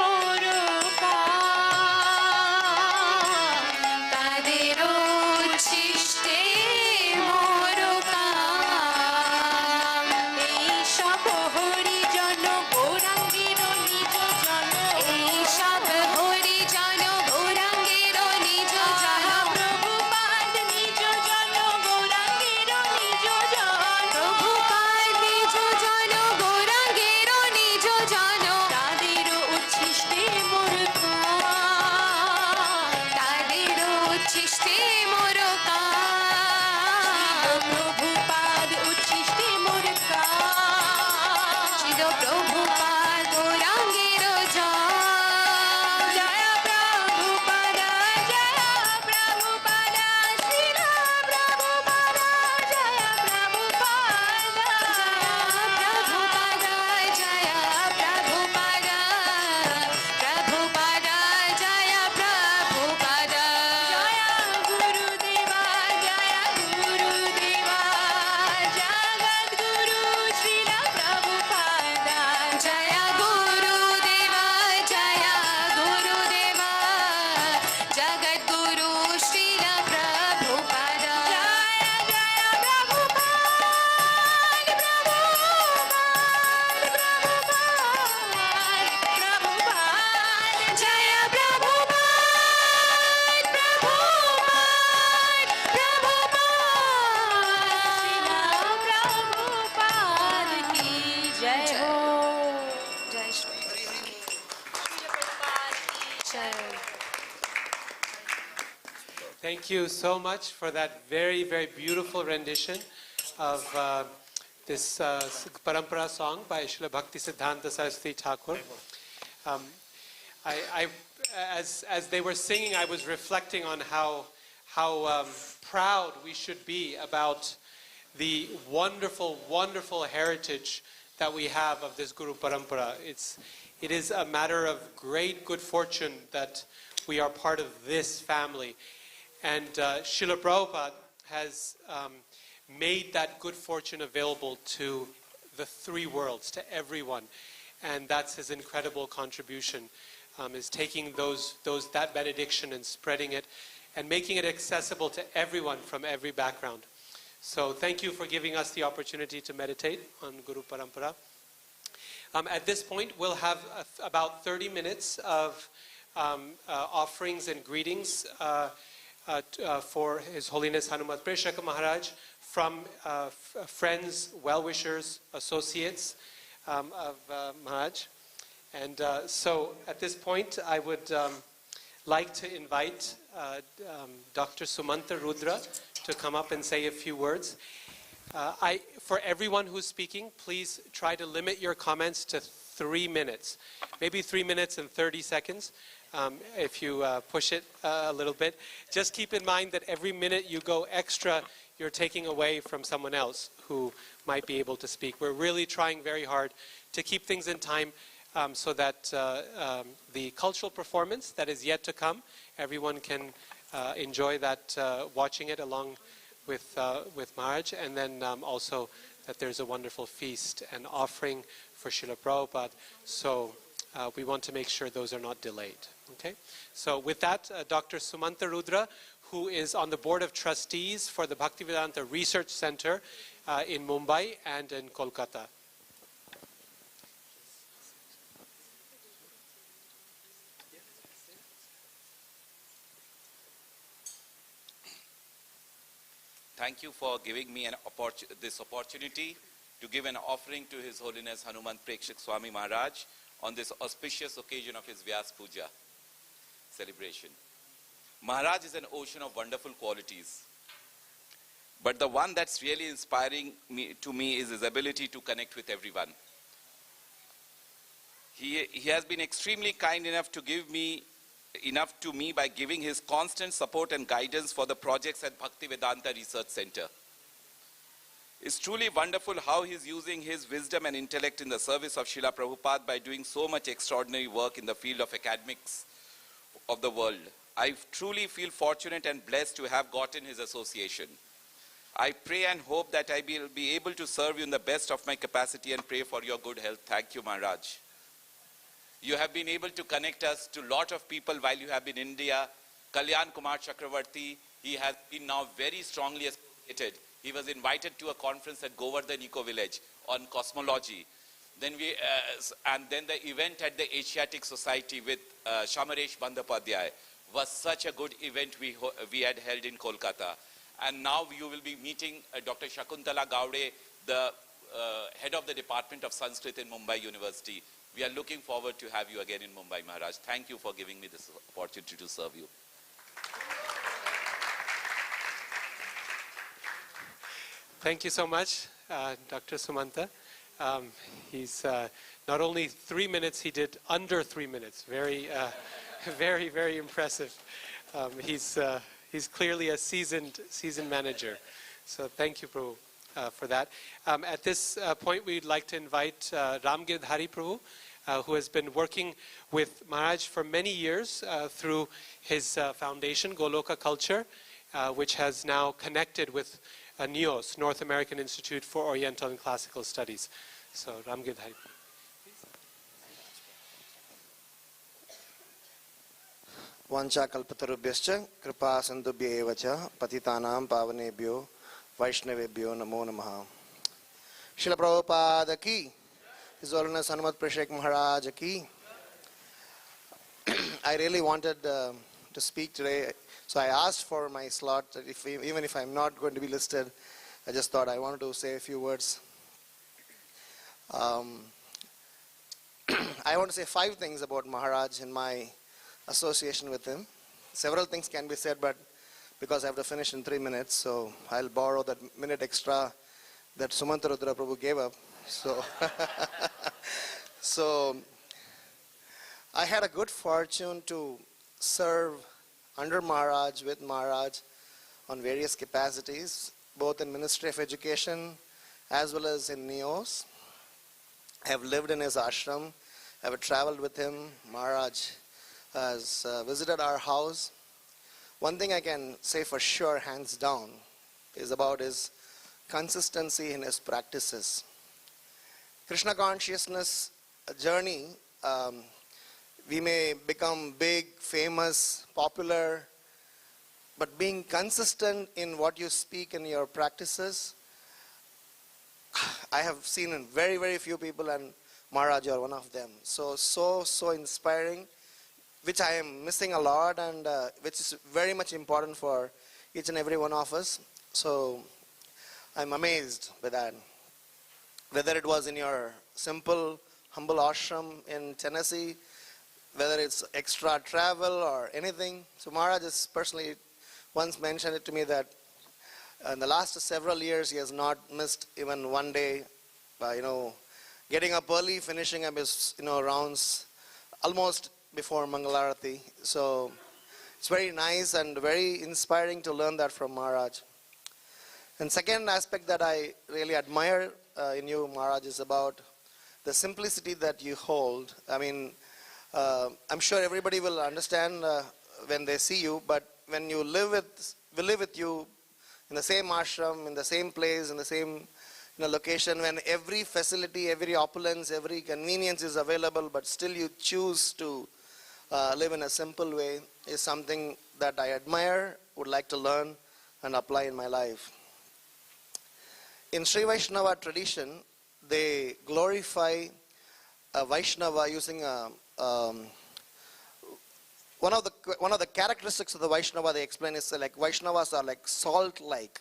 Speaker 5: মোর কাম তাদেরও উচ্ছিষ্টে মোর কাম এই সব হরি জন গৌরাঙ্গের নিজ জন এই সব হরি জন গৌরাঙ্গের নিজ জন প্রভুপাদ নিজ জন গৌরাঙ্গের নিজ জন প্রভুপাদ নিজ জন গৌরাঙ্গের নিজ জন তাদেরও উচ্ছিষ্টে মোর কাম তাদেরও উচ্ছিষ্টে মোর কাম প্রভুপাদ উচ্ছিষ্টে মোর কাম চির প্রভুপাদ গৌরাঙ্গের জন জয় প্রভুপাদ জয় প্রভুপাদ শ্রীল প্রভুপাদ জয় প্রভুপাদ প্রভুপাদ জয় প্রভুপাদ প্রভুপাদ জয় প্রভুপাদ জয় গুরুদেবা জয় গুরুদেবা জগদ্গুরু শ্রীল প্রভুপাদ জয় গুরুদেবা জয় গুরুদেবা জগদ্গুরু শ্রীল প্রভুপাদ জয় জয় প্রভুপাদ প্রভুপাদ জয় প্রভুপাদ প্রভুপাদ প্রভুপাদ কি জয় হো জয় শ্রী জয়
Speaker 1: Thank you so much for that very, very beautiful rendition of this parampara song by Srila Bhakti Siddhanta Saraswati Thakur. As they were singing, I was reflecting on how proud we should be about the wonderful, wonderful heritage that we have of this Guru Parampara. It is a matter of great good fortune that we are part of this family. And Srila Prabhupada has made that good fortune available to the three worlds, to everyone. And that's his incredible contribution, is taking that benediction and spreading it and making it accessible to everyone from every background. So thank you for giving us the opportunity to meditate on Guru Parampara. At this point, we'll have about 30 minutes of offerings and greetings for His Holiness Hanumat Presaka Maharaj from friends, well-wishers, associates of Maharaj. And so at this point, I would like to invite Dr. Sumanta Rudra to come up and say a few words. For everyone who's speaking, please try to limit your comments to 3 minutes, maybe 3 minutes and 30 seconds. If you push it a little bit. Just keep in mind that every minute you go extra, you're taking away from someone else who might be able to speak. We're really trying very hard to keep things in time so that the cultural performance that is yet to come, everyone can enjoy that, watching it along with Maharaj, and then also that there's a wonderful feast and offering for Srila Prabhupada. So we want to make sure those are not delayed. Okay? So with that, Dr. Sumanta Rudra, who is on the Board of Trustees for the Bhaktivedanta Research Center in Mumbai and in Kolkata.
Speaker 6: Thank you for giving me this opportunity to give an offering to His Holiness Hanumat Prekshak Swami Maharaj on this auspicious occasion of his Vyasa Puja celebration. Maharaj is an ocean of wonderful qualities. But the one that's really inspiring to me is his ability to connect with everyone. He has been extremely kind enough to give me by giving his constant support and guidance for the projects at Bhaktivedanta Research Center. It's truly wonderful how he's using his wisdom and intellect in the service of Srila Prabhupada by doing so much extraordinary work in the field of academics of the world. I truly feel fortunate and blessed to have gotten his association. I pray and hope that I will be able to serve you in the best of my capacity and pray for your good health. Thank you, Maharaj. You have been able to connect us to a lot of people while you have been in India. Kalyan Kumar Chakravarti, he has been now very strongly associated. He was invited to a conference at Govardhan Eco Village on cosmology. Then the event at the Asiatic Society with Shamaresh Bandyopadhyay was such a good event we had held in Kolkata. And now you will be meeting Dr. Shakuntala Gowde, the head of the Department of Sanskrit in Mumbai University. We are looking forward to have you again in Mumbai, Maharaj. Thank you for giving me this opportunity to serve you.
Speaker 1: Thank you so much, Dr. Sumanta. He's not only 3 minutes, he did under 3 minutes. Very, very, very impressive. He's clearly a seasoned manager. So thank you, Prabhu, for that. At this point, we'd like to invite Ramgir Dhari Prabhu, who has been working with Maharaj for many years through his foundation, Goloka Culture, which has now connected with NIOS, North American Institute for Oriental and Classical Studies. So, Ramgir Dhari.
Speaker 7: Vancha kalpatarubhyascha kripa sandubhya eva cha patitanam pavanebhyo vaishnavebhyo namo namaha. Srila Prabhupada ki, His Holiness Hanumat Prekshak Maharaj ki. I really wanted to speak today, so I asked for my slot. Even if I'm not going to be listed, I just thought I wanted to say a few words. I want to say 5 things about Maharaj in my association with him. Several things can be said, but because I have to finish in 3 minutes, so I'll borrow that minute extra that Sumanta Rudra Prabhu gave up. So I had a good fortune to serve under Maharaj, with Maharaj, on various capacities, both in Ministry of Education as well as in NIOS. I have lived in his ashram. I have traveled with him. Maharaj has visited our house. One thing I can say for sure, hands down, is about his consistency in his practices. Krishna consciousness journey, we may become big, famous, popular, but being consistent in what you speak in your practices, I have seen in very, very few people, and Maharaj, you are one of them. So inspiring, which I am missing a lot, and which is very much important for each and every one of us. So I'm amazed by that. Whether it was in your simple, humble ashram in Tennessee, whether it's extra travel or anything. So Maharaj has personally once mentioned it to me that in the last several years he has not missed even one day, getting up early, finishing up his rounds almost before Mangalarati. So it's very nice and very inspiring to learn that from Maharaj. And second aspect that I really admire in you, Maharaj, is about the simplicity that you hold. I mean, I'm sure everybody will understand when they see you, but when we live with you in the same ashram, in the same place, in the same in a location when every facility, every opulence, every convenience is available, but still you choose to live in a simple way, is something that I admire, would like to learn and apply in my life. In Sri Vaishnava tradition, they glorify a Vaishnava using one of the characteristics of the Vaishnava they explain is like Vaishnavas are like salt-like.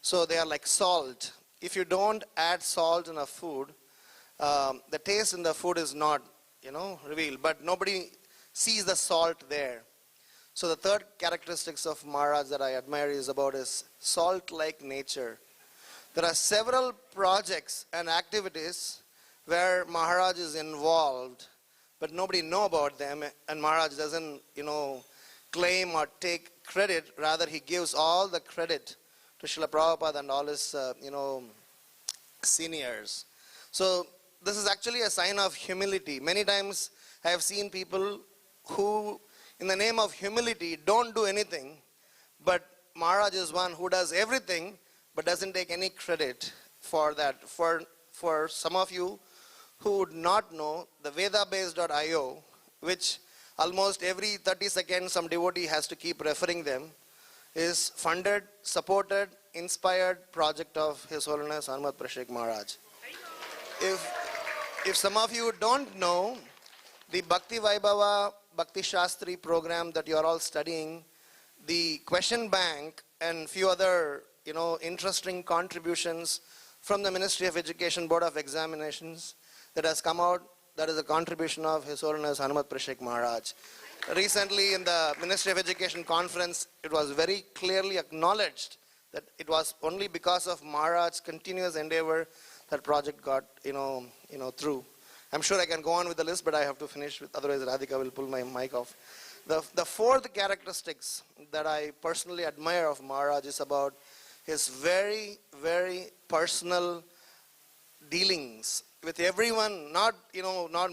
Speaker 7: So they are like salt. If you don't add salt in a food, the taste in the food is not, revealed. But nobody sees the salt there. So the third characteristics of Maharaj that I admire is about his salt-like nature. There are several projects and activities where Maharaj is involved, but nobody know about them, and Maharaj doesn't, claim or take credit. Rather, he gives all the credit to Srila Prabhupada and all his, seniors. So this is actually a sign of humility. Many times I have seen people who, in the name of humility, don't do anything, but Maharaj is one who does everything, but doesn't take any credit for that. For some of you who would not know, the vedabase.io, which almost every 30 seconds some devotee has to keep referring them, is funded, supported, inspired project of His Holiness Hanumat Prashik Maharaj. If some of you don't know, the Bhakti Vaibhava Bhakti Shastri program that you are all studying, the question bank and few other interesting contributions from the Ministry of Education Board of Examinations that has come out, that is a contribution of His Holiness Hanumat Prashik Maharaj. Recently in the Ministry of Education conference, it was very clearly acknowledged that it was only because of Maharaj's continuous endeavor that project got through. I'm sure I can go on with the list, but I have to finish with, otherwise Radhika will pull my mic off. The fourth characteristics that I personally admire of Maharaj is about his very, very personal dealings with everyone, not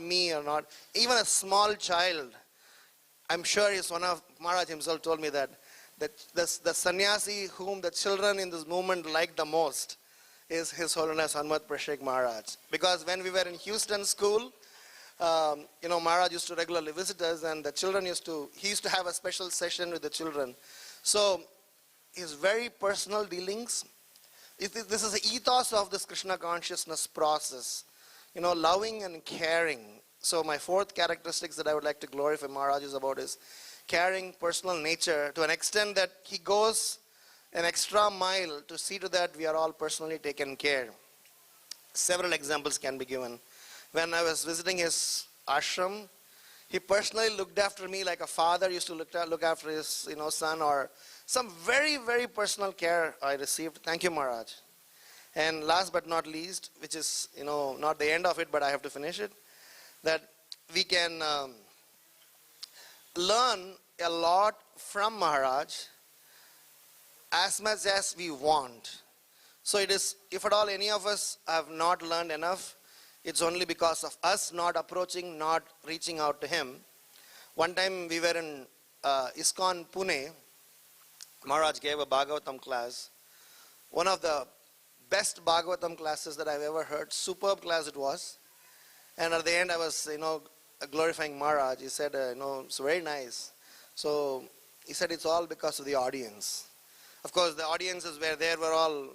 Speaker 7: me or not, even a small child. I'm sure Maharaj himself told me that the sannyasi whom the children in this movement like the most is His Holiness Hanumat Prashik Maharaj. Because when we were in Houston school, Maharaj used to regularly visit us, and the children he used to have a special session with the children. So his very personal dealings, this is the ethos of this Krishna consciousness process, loving and caring. So my fourth characteristics that I would like to glorify Maharaj is about his caring personal nature, to an extent that he goes an extra mile to see to that we are all personally taken care. Several examples can be given. When I was visiting his ashram, he personally looked after me like a father used to look after his son, or some very, very personal care I received. Thank you, Maharaj. And last but not least, which is not the end of it, but I have to finish it, that we can learn a lot from Maharaj as much as we want. So it is, if at all any of us have not learned enough, it's only because of us not approaching, not reaching out to him. One time we were in ISKCON Pune. Maharaj gave a Bhagavatam class. One of the best Bhagavatam classes that I've ever heard. Superb class it was. And at the end I was, glorifying Maharaj. He said, it's very nice. So he said it's all because of the audience. Of course, the audiences were there were all,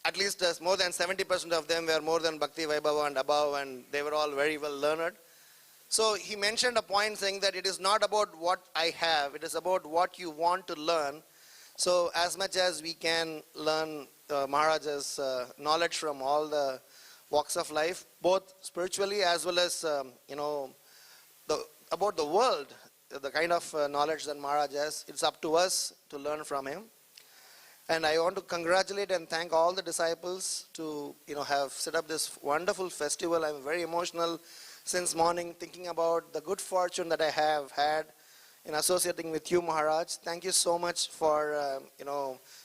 Speaker 7: at least more than 70% of them were more than Bhakti Vaibhava and above, and they were all very well learned. So he mentioned a point saying that it is not about what I have, it is about what you want to learn. So as much as we can learn Maharaj's knowledge from all the walks of life, both spiritually as well as, about the world, the kind of knowledge that Maharaj has, it's up to us to learn from him. And I want to congratulate and thank all the disciples to have set up this wonderful festival. I'm very emotional since morning thinking about the good fortune that I have had in associating with you, Maharaj. Thank you so much for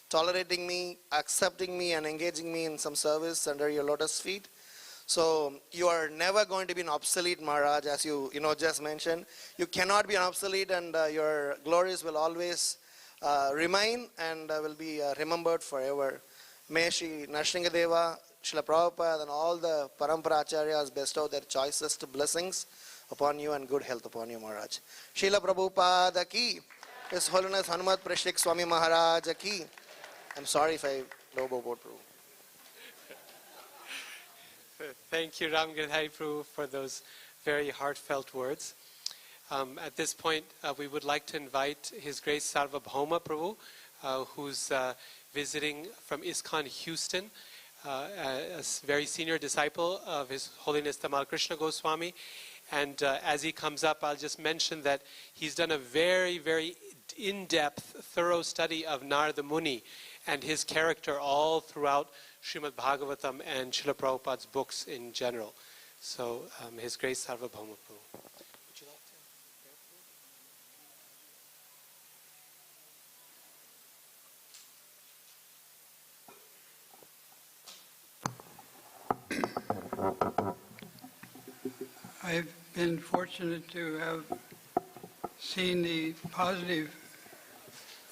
Speaker 7: tolerating me, accepting me, and engaging me in some service under your lotus feet. So you are never going to be an obsolete, Maharaj, as you just mentioned. You cannot be an obsolete, and your glories will always remain and will be remembered forever. May Shri Narsingadeva Srila Prabhupada and all the Parampara Acharyas bestow their choicest blessings upon you and good health upon you, Maharaj. Srila Prabhupada ki, His Holiness Hanumat Prashik Swami Maharaj ki. I'm sorry if I lobo boat Prabhu.
Speaker 1: Thank you, Ram Girdhari Prabhu, for those very heartfelt words. At this point, we would like to invite His Grace Sarvabhauma Prabhu, who's visiting from ISKCON Houston, a very senior disciple of His Holiness Tamal Krishna Goswami. And as he comes up, I'll just mention that he's done a very, very in-depth, thorough study of Narada Muni and his character all throughout Srimad Bhagavatam and Srila Prabhupada's books in general. So, His Grace Sarvabhauma Prabhu. Would you like
Speaker 8: to? I've been fortunate to have seen the positive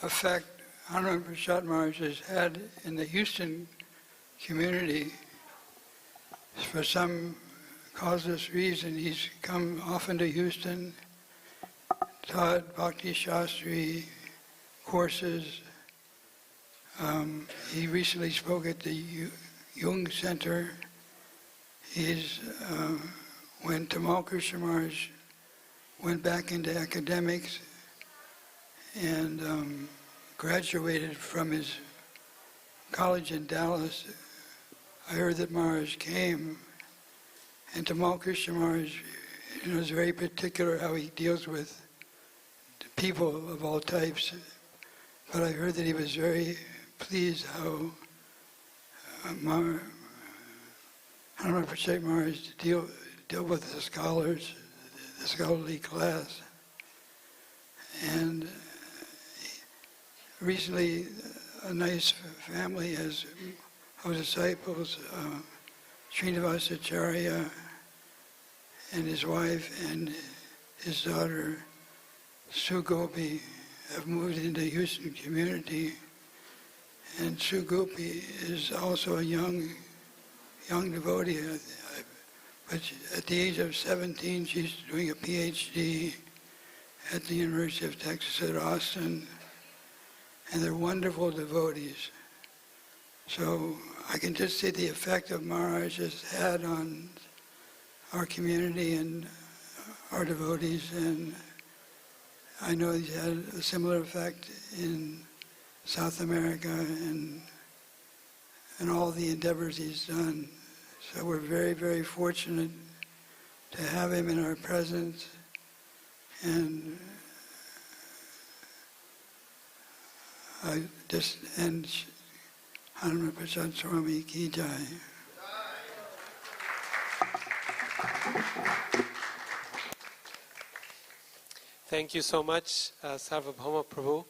Speaker 8: effect Hanumat Prasad Maharaj has had in the Houston community. For some causeless reason, he's come often to Houston, taught Bhakti Shastri courses. He recently spoke at the Jung Center. He's when Tamal Krishna Maharaj went back into academics and graduated from his college in Dallas, I heard that Maharaj came, and Tamal Krishna Maharaj is very particular how he deals with people of all types. But I heard that he was very pleased how Hanumat Prasad Maharaj deal with the scholars, the scholarly class. And recently, a nice family has our disciples, Srinivasa Acharya and his wife and his daughter, Sugopi, have moved into the Houston community. And Sugopi is also a young devotee. But at the age of 17, she's doing a PhD at the University of Texas at Austin. And they're wonderful devotees. So I can just see the effect of Maharaj has had on our community and our devotees. And I know he's had a similar effect in South America and all the endeavors he's done. So we're very, very fortunate to have him in our presence. And I just end Hanumat Prasad Swami Ki Jai.
Speaker 1: Thank you so much, Sarvabhauma Prabhu,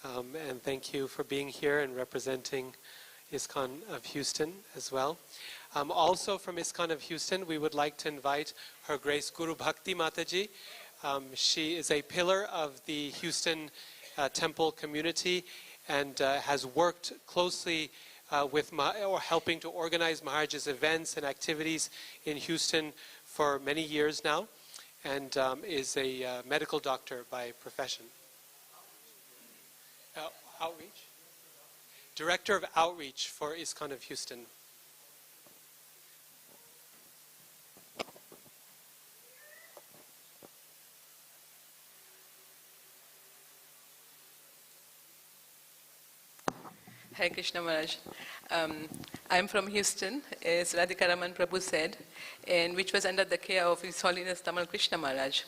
Speaker 1: and thank you for being here and representing ISKCON of Houston as well. Also from ISKCON of Houston, we would like to invite Her Grace Guru Bhakti Mataji. She is a pillar of the Houston temple community and has worked closely with helping to organize Maharaj's events and activities in Houston for many years now, and is a medical doctor by profession. Outreach? Director of Outreach for ISKCON of Houston.
Speaker 9: Hare Krishna Maharaj. I'm from Houston, as Radhika Raman Prabhu said, and which was under the care of His Holiness Tamal Krishna Maharaj.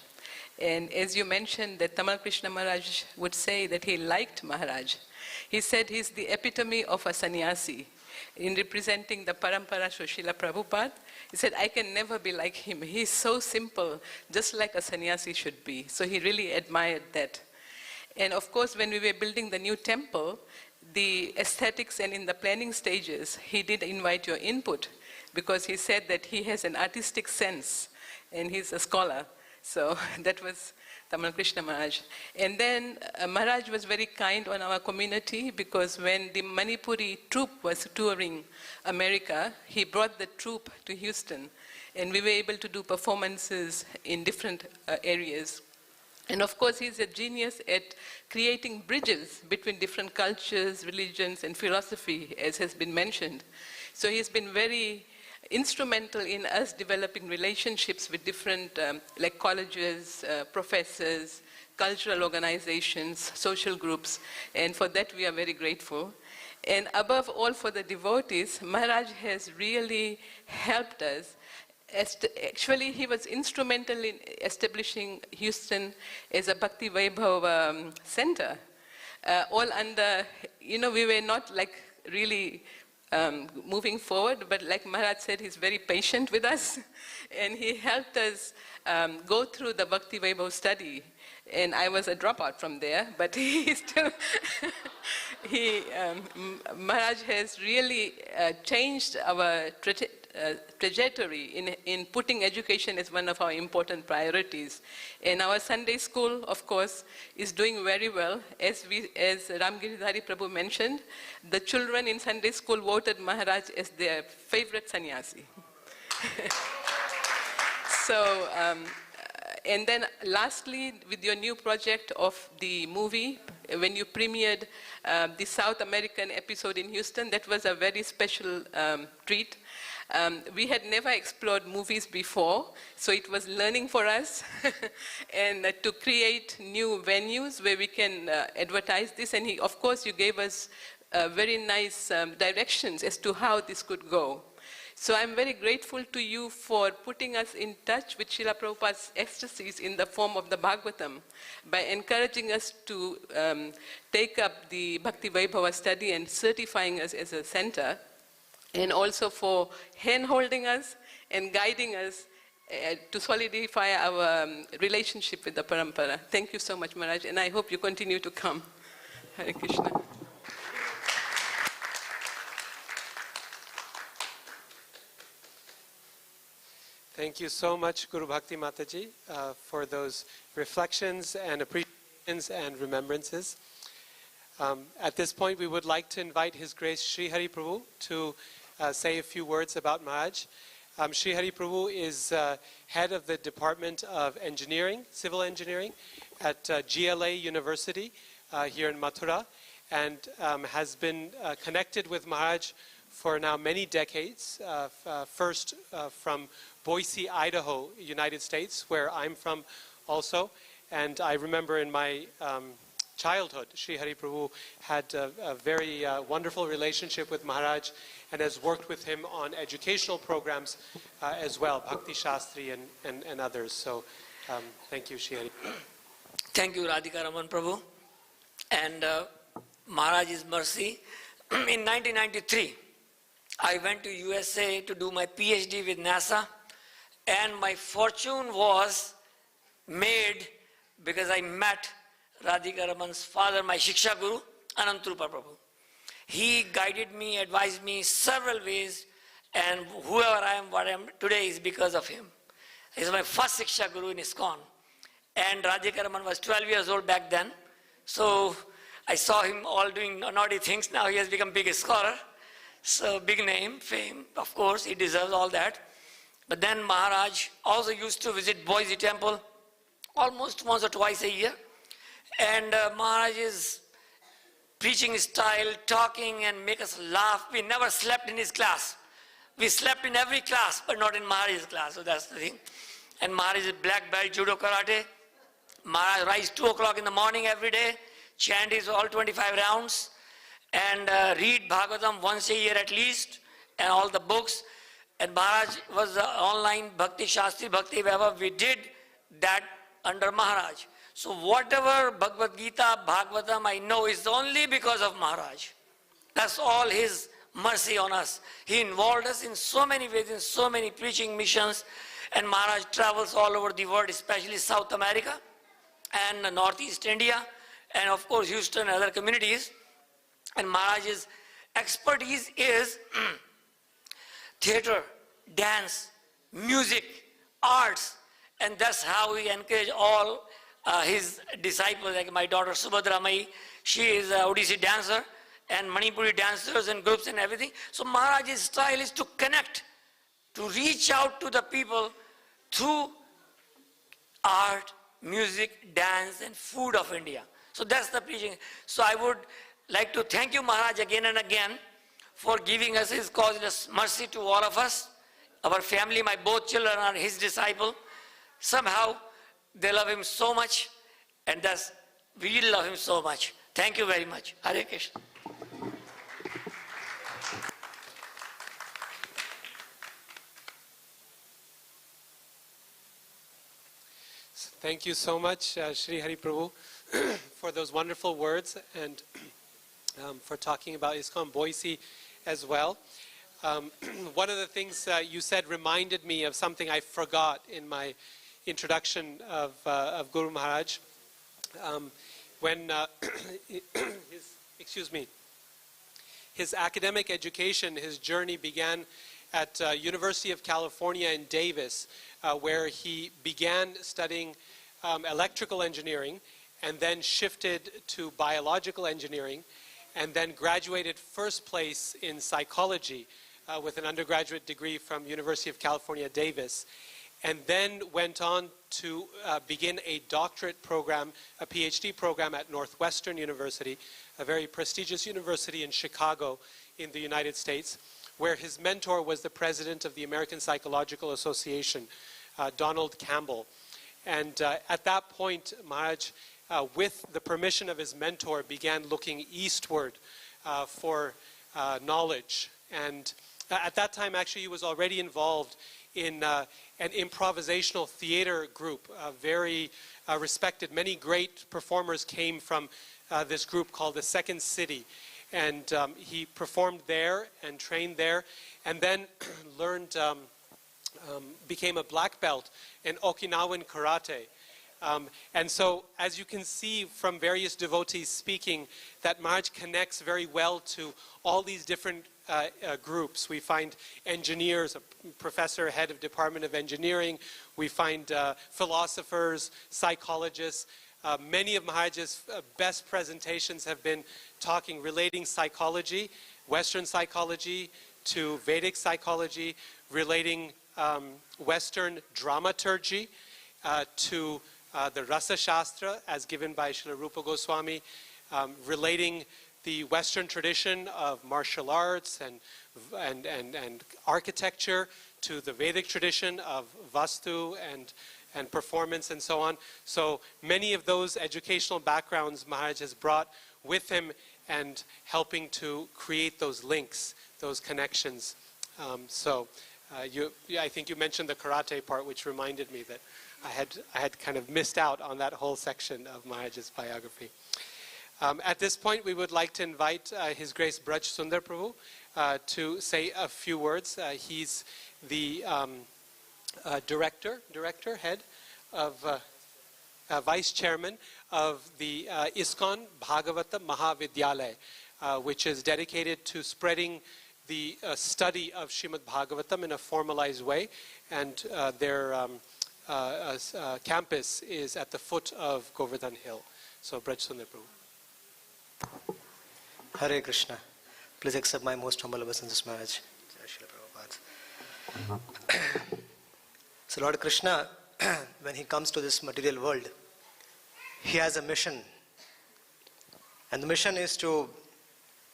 Speaker 9: And as you mentioned that Tamal Krishna Maharaj would say that he liked Maharaj, he said he's the epitome of a sannyasi. In representing the Parampara Srila Prabhupada, he said, I can never be like him. He's so simple, just like a sannyasi should be. So he really admired that. And of course, when we were building the new temple, the aesthetics and in the planning stages, he did invite your input because he said that he has an artistic sense and he's a scholar. So that was Tamal Krishna Maharaj. And then Maharaj was very kind on our community because when the Manipuri troupe was touring America, he brought the troupe to Houston. And we were able to do performances in different areas. And of course, he's a genius at creating bridges between different cultures, religions, and philosophy, as has been mentioned. So he's been very instrumental in us developing relationships with different, like colleges, professors, cultural organizations, social groups, and for that we are very grateful. And above all, for the devotees, Maharaj has really helped us. Actually, he was instrumental in establishing Houston as a Bhakti Vaibhav center. All under, we were not like really moving forward, but like Maharaj said, he's very patient with us, and he helped us go through the Bhakti Vaibhav study. And I was a dropout from there, but he still, Maharaj has really changed our trajectory in putting education as one of our important priorities. And our Sunday school, of course, is doing very well. As Ramgiridhari Prabhu mentioned, the children in Sunday school voted Maharaj as their favorite sannyasi. So, and then lastly, with your new project of the movie, when you premiered the South American episode in Houston, that was a very special treat. We had never explored movies before, so it was learning for us and to create new venues where we can advertise this. And of course, you gave us very nice directions as to how this could go. So I'm very grateful to you for putting us in touch with Srila Prabhupada's ecstasies in the form of the Bhagavatam by encouraging us to take up the Bhakti Vaibhava study and certifying us as a center, and also for hand-holding us and guiding us to solidify our relationship with the Parampara. Thank you so much, Maharaj, and I hope you continue to come. Hare Krishna.
Speaker 1: Thank you so much, Guru Bhakti Mataji, for those reflections and appreciations and remembrances. At this point, we would like to invite His Grace Sri Hari Prabhu to say a few words about Maharaj. Sri Hari Prabhu is head of the Department of Engineering, Civil Engineering, at GLA University here in Mathura, and has been connected with Maharaj for now many decades, first from Boise, Idaho, United States, where I'm from also. And I remember in my childhood, Sri Hari Prabhu had a very wonderful relationship with Maharaj and has worked with him on educational programs as well, Bhakti Shastri and others. So thank you, Sri Hari.
Speaker 10: Thank you, Radhika Raman Prabhu. And Maharaj's mercy. In 1993, I went to USA to do my PhD with NASA, and my fortune was made because I met Radhika Raman's father, my Shiksha Guru, Anantrupa Prabhu. He guided me, advised me several ways, and whoever I am, what I am today is because of him. He is my first Shiksha Guru in ISKCON. And Radhika Raman was 12 years old back then, so I saw him all doing naughty things. Now he has become big scholar. So big name, fame, of course, he deserves all that. But then Maharaj also used to visit Boise Temple almost once or twice a year. And Maharaj's preaching style, talking and make us laugh. We never slept in his class. We slept in every class, but not in Maharaj's class, so that's the thing. And Maharaj is black belt, judo, karate. Maharaj rise 2 o'clock in the morning every day, chant his all 25 rounds, and read Bhagavatam once a year at least, and all the books. And Maharaj was online Bhakti Shastri, Bhakti Vaibhav. We did that under Maharaj. So whatever Bhagavad Gita, Bhagavatam I know is only because of Maharaj. That's all his mercy on us. He involved us in so many ways, in so many preaching missions. And Maharaj travels all over the world, especially South America and Northeast India, and of course Houston and other communities. And Maharaj's expertise is theater, dance, music, arts, and that's how we encourage all his disciples, like my daughter Subhadra Mai, she is a Odissi dancer, and Manipuri dancers and groups and everything. So Maharaj's style is to connect, to reach out to the people through art, music, dance, and food of India. So that's the preaching. So I would like to thank you, Maharaj, again and again for giving us his causeless mercy to all of us. Our family, my both children are his disciple. Somehow they love him so much, and thus we love him so much. Thank you very much. Hare Krishna.
Speaker 1: Thank you so much, Shri Hari Prabhu, for those wonderful words and for talking about ISKCON Boise as well. One of the things you said reminded me of something I forgot in my introduction of Guru Maharaj. When his academic education, his journey began at University of California in Davis, where he began studying electrical engineering and then shifted to biological engineering and then graduated first place in psychology with an undergraduate degree from University of California, Davis, and then went on to begin a doctorate program, a PhD program at Northwestern University, a very prestigious university in Chicago in the United States, where his mentor was the president of the American Psychological Association, Donald Campbell. And at that point, Maharaj, with the permission of his mentor, began looking eastward for knowledge. And at that time, actually, he was already involved in an improvisational theater group, very respected. Many great performers came from this group called the Second City. And he performed there and trained there, and then learned, became a black belt in Okinawan karate. And so, as you can see from various devotees speaking, that Maharaj connects very well to all these different groups. We find engineers, a professor, head of Department of Engineering. We find philosophers, psychologists. Many of Maharaj's best presentations have been relating psychology, Western psychology, to Vedic psychology, relating Western dramaturgy to the Rasa Shastra as given by Srila Rupa Goswami, relating the Western tradition of martial arts and architecture to the Vedic tradition of Vastu and performance and so on. So many of those educational backgrounds Maharaj has brought with him and helping to create those links, those connections. I think you mentioned the karate part, which reminded me that I had kind of missed out on that whole section of Maharaj's biography. At this point, we would like to invite His Grace Braj Sundar Prabhu to say a few words. He's the head of vice chairman of the ISKCON Bhagavata Mahavidyalaya, which is dedicated to spreading the study of Srimad Bhagavatam in a formalized way, and their campus is at the foot of Govardhan Hill. So, Braj Sundar Prabhu.
Speaker 11: Hare Krishna. Please accept my most humble obeisances, Maharaj. So Lord Krishna, when he comes to this material world, he has a mission. And the mission is to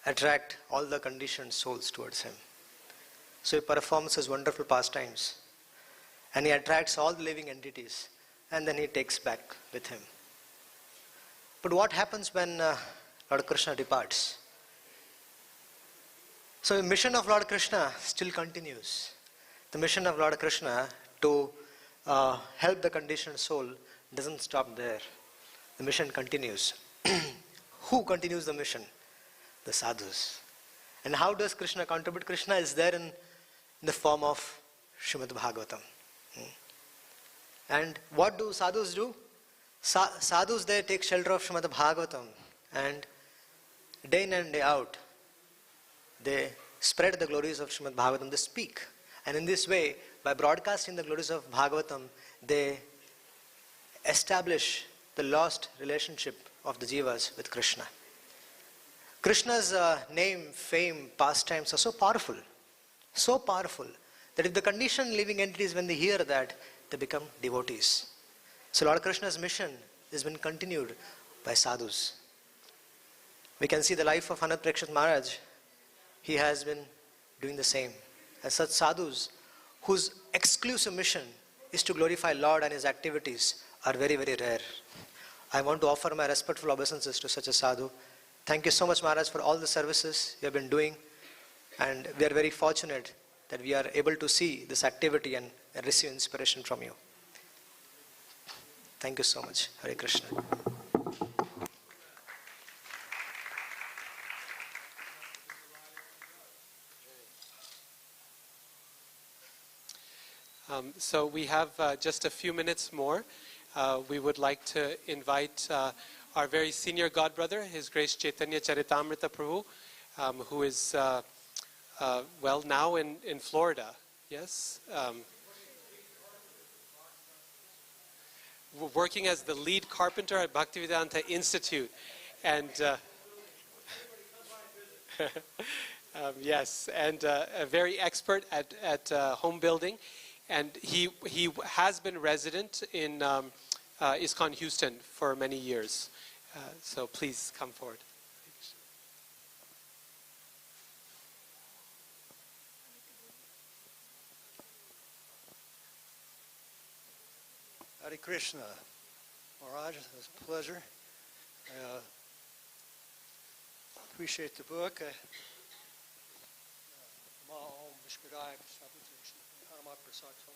Speaker 11: attract all the conditioned souls towards him. So he performs his wonderful pastimes. And he attracts all the living entities. And then he takes back with him. But what happens when Lord Krishna departs? So the mission of Lord Krishna still continues. The mission of Lord Krishna to help the conditioned soul doesn't stop there. The mission continues. Who continues the mission? The sadhus. And how does Krishna contribute? Krishna is there in the form of Srimad Bhagavatam. And what do sadhus do? Sadhus, they take shelter of Srimad Bhagavatam, and day in and day out they spread the glories of Srimad Bhagavatam, they speak. And in this way, by broadcasting the glories of Bhagavatam, they establish the lost relationship of the jivas with Krishna. Krishna's name, fame, pastimes are so powerful that if the conditioned living entities, when they hear that, they become devotees. So Lord Krishna's mission has been continued by sadhus. We can see the life of Hanumat Prakshit Maharaj. He has been doing the same. As such sadhus, whose exclusive mission is to glorify Lord and His activities, are very, very rare. I want to offer my respectful obeisances to such a sadhu. Thank you so much, Maharaj, for all the services you have been doing. And we are very fortunate that we are able to see this activity and receive inspiration from you. Thank you so much. Hare Krishna.
Speaker 1: So we have just a few minutes more. We would like to invite our very senior godbrother, His Grace Chaitanya Charitamrita Prabhu, who is, well, now in Florida. Yes? Working as the lead carpenter at Bhaktivedanta Institute. And yes, and a very expert at home building. And he has been resident in ISKCON Houston for many years. So please come forward.
Speaker 12: Hare Krishna. Maharaj, it's a pleasure. I appreciate the book. Hanumat Presaka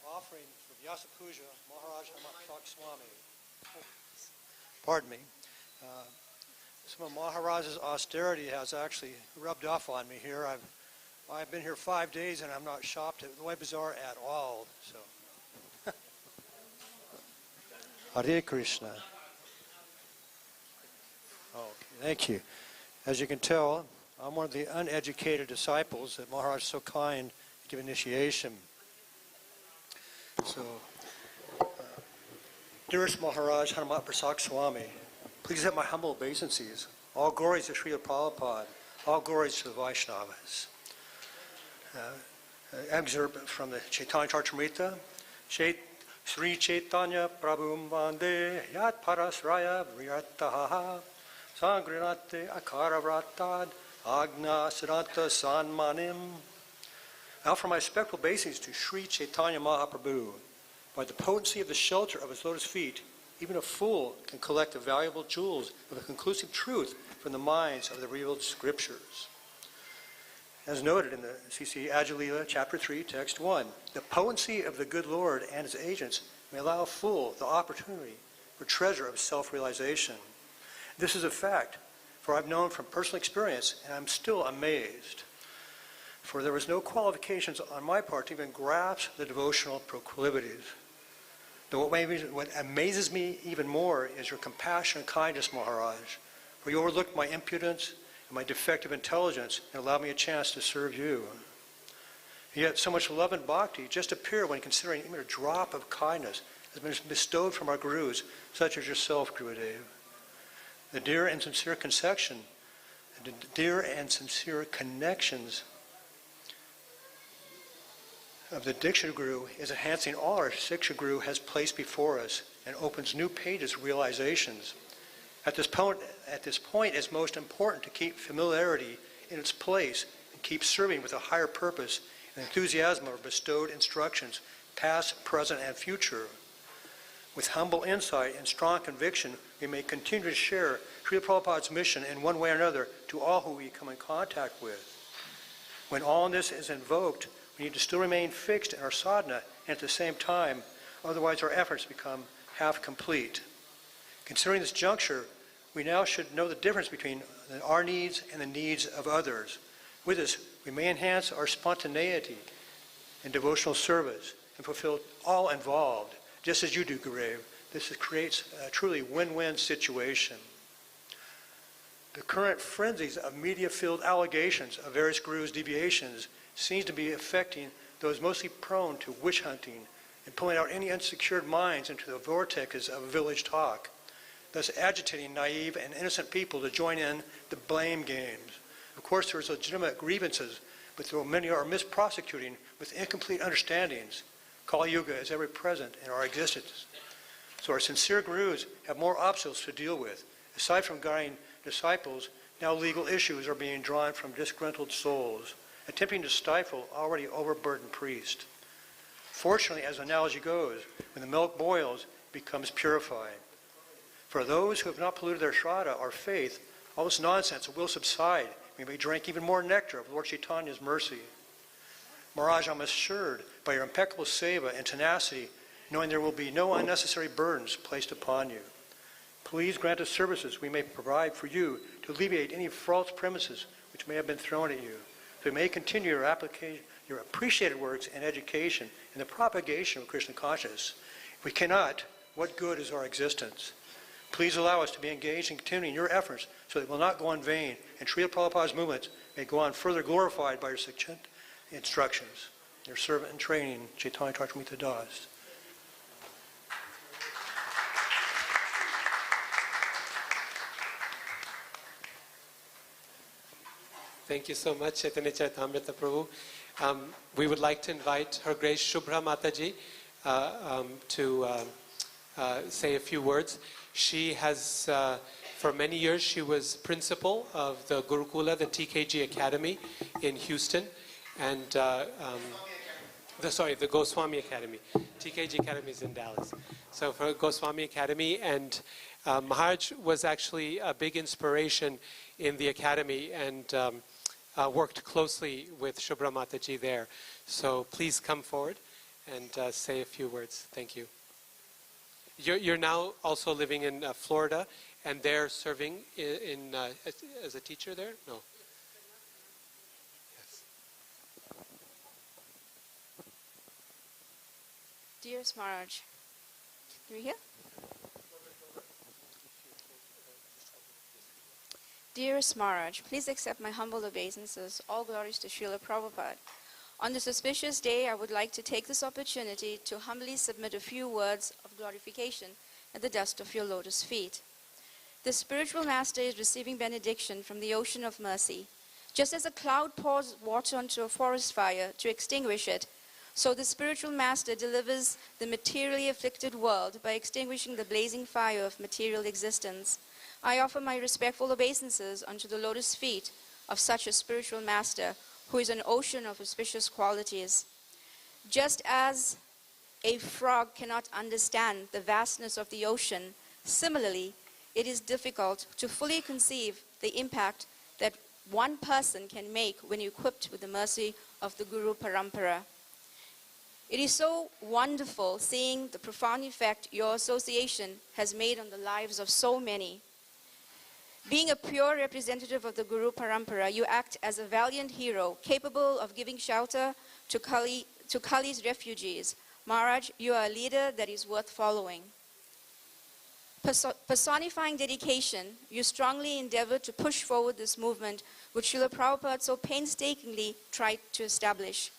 Speaker 12: offering for Vyasa Puja, Maharaj Hanumat Presaka Swami. Pardon me. Some of Maharaj's austerity has actually rubbed off on me here. I've been here 5 days and I'm not shopped at the Web Bazaar at all. So, Hare Krishna. Okay, thank you. As you can tell, I'm one of the uneducated disciples that Maharaj is so kind to give initiation. So, dearest Maharaj Hanumat Presaka Swami, please have my humble obeisances. All glories to Srila Prabhupada. All glories to the Vaishnavas. Excerpt from the Chaitanya Charitamrita. Sri Chaitanya Prabhum Vande Yat Parasraya Vriyataha Sangrinate Akaravratad Agna Siddhanta Sanmanim. I offer my respectful obeisances to Sri Chaitanya Mahaprabhu. By the potency of the shelter of his lotus feet, even a fool can collect the valuable jewels of the conclusive truth from the minds of the revealed scriptures. As noted in the C.C. Ajalila, Chapter 3, Text 1, the potency of the good Lord and his agents may allow a fool the opportunity for treasure of self-realization. This is a fact, for I've known from personal experience, and I'm still amazed. For there was no qualifications on my part to even grasp the devotional proclivities. Though what amazes me even more is your compassion and kindness, Maharaj, for you overlooked my impudence and my defective intelligence and allowed me a chance to serve you. Yet so much love and bhakti just appear when considering even a drop of kindness has been bestowed from our gurus, such as yourself, Gurudev. The dear and sincere connections of the Diksha Guru is enhancing all our Siksha Guru has placed before us and opens new pages of realizations. At this point, it's most important to keep familiarity in its place and keep serving with a higher purpose and enthusiasm of bestowed instructions, past, present, and future. With humble insight and strong conviction, we may continue to share Srila Prabhupada's mission in one way or another to all who we come in contact with. When all this is invoked, we need to still remain fixed in our sadhana and at the same time, otherwise our efforts become half complete. Considering this juncture, we now should know the difference between our needs and the needs of others. With this, we may enhance our spontaneity in devotional service and fulfill all involved, just as you do, Gurudev. This creates a truly win-win situation. The current frenzies of media-filled allegations of various gurus' deviations seems to be affecting those mostly prone to witch hunting and pulling out any unsecured minds into the vortexes of village talk, thus agitating naive and innocent people to join in the blame games. Of course, there is legitimate grievances, but though many are misprosecuting with incomplete understandings, Kali Yuga is ever present in our existence. So our sincere gurus have more obstacles to deal with. Aside from guiding disciples, now legal issues are being drawn from disgruntled souls, attempting to stifle already overburdened priests. Fortunately, as the analogy goes, when the milk boils, it becomes purified. For those who have not polluted their shraddha or faith, all this nonsense will subside. We may drink even more nectar of Lord Chaitanya's mercy. Maharaj, I'm assured by your impeccable seva and tenacity, knowing there will be no unnecessary burdens placed upon you. Please grant us services we may provide for you to alleviate any false premises which may have been thrown at you, so we may continue your application, your appreciated works and education in the propagation of Krishna consciousness. If we cannot, what good is our existence? Please allow us to be engaged in continuing your efforts so that it will not go in vain, and Srila Prabhupada's movements may go on further glorified by your succinct instructions. Your servant in training, Chaitanya Charitamrita Das.
Speaker 1: Thank you so much, Chaitanya Charitamrita Prabhu. We would like to invite Her Grace Shubhra Mataji to say a few words. She has, for many years, she was principal of the Gurukula, the TKG Academy in Houston, and the Goswami Academy. TKG Academy is in Dallas. So for Goswami Academy, and Maharaj was actually a big inspiration in the academy and worked closely with Shubhra Mataji there. So please come forward and say a few words. Thank you. You're now also living in Florida, and they're serving as a teacher there? No. Yes.
Speaker 5: Dearest Maharaj, do you hear? Dearest Maharaj, please accept my humble obeisances. All glories to Srila Prabhupada. On this auspicious day, I would like to take this opportunity to humbly submit a few words of glorification at the dust of your lotus feet. The spiritual master is receiving benediction from the ocean of mercy. Just as a cloud pours water onto a forest fire to extinguish it, so the spiritual master delivers the materially afflicted world by extinguishing the blazing fire of material existence. I offer my respectful obeisances unto the lotus feet of such a spiritual master, who is an ocean of auspicious qualities. Just as a frog cannot understand the vastness of the ocean, similarly, it is difficult to fully conceive the impact that one person can make when equipped with the mercy of the Guru Parampara. It is so wonderful seeing the profound effect your association has made on the lives of so many. Being a pure representative of the Guru Parampara, you act as a valiant hero, capable of giving shelter to Kali's refugees. Maharaj, you are a leader that is worth following. Personifying dedication, you strongly endeavor to push forward this movement which Srila Prabhupada so painstakingly tried to establish.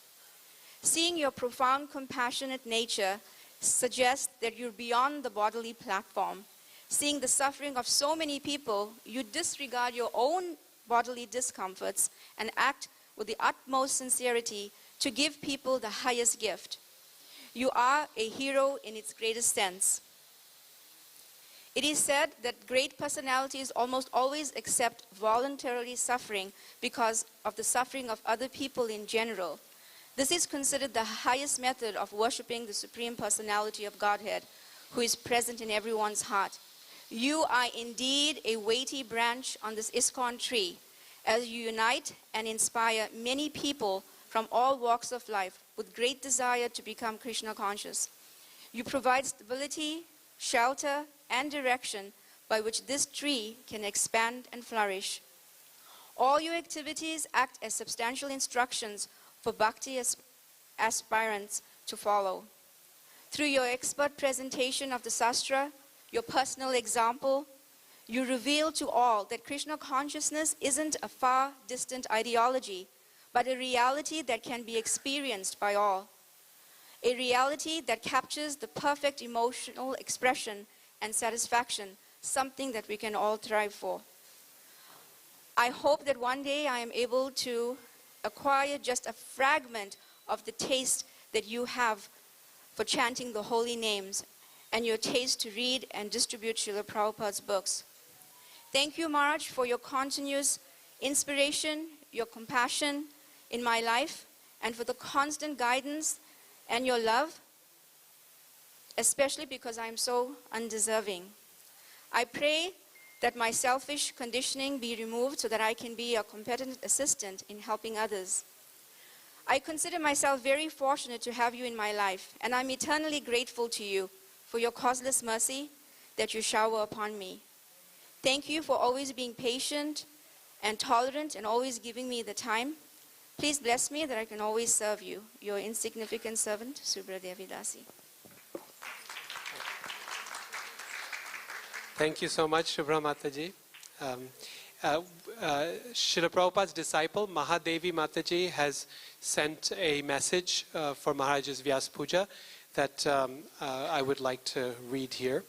Speaker 5: Seeing your profound compassionate nature suggests that you're beyond the bodily platform. Seeing the suffering of so many people, you disregard your own bodily discomforts and act with the utmost sincerity to give people the highest gift. You are a hero in its greatest sense. It is said that great personalities almost always accept voluntarily suffering because of the suffering of other people in general. This is considered the highest method of worshipping the Supreme Personality of Godhead, who is present in everyone's heart. You are indeed a weighty branch on this ISKCON tree, as you unite and inspire many people from all walks of life with great desire to become Krishna conscious. You provide stability, shelter, and direction by which this tree can expand and flourish. All your activities act as substantial instructions for bhakti aspirants to follow. Through your expert presentation of the Sastra, your personal example, you reveal to all that Krishna consciousness isn't a far distant ideology, but a reality that can be experienced by all. A reality that captures the perfect emotional expression and satisfaction, something that we can all thrive for. I hope that one day I am able to acquire just a fragment of the taste that you have for chanting the holy names and your taste to read and distribute Srila Prabhupada's books. Thank you, Maharaj, for your continuous inspiration, your compassion in my life, and for the constant guidance and your love, especially because I am so undeserving. I pray that my selfish conditioning be removed so that I can be a competent assistant in helping others. I consider myself very fortunate to have you in my life, and I'm eternally grateful to you for your causeless mercy that you shower upon me. Thank you for always being patient and tolerant and always giving me the time. Please bless me that I can always serve you. Your insignificant servant, Subra Devi Dasi.
Speaker 1: Thank you so much, Shubhra Mataji. Srila Prabhupada's disciple, Mahadevi Mataji, has sent a message for Maharaj's Vyasa Puja that I would like to read here,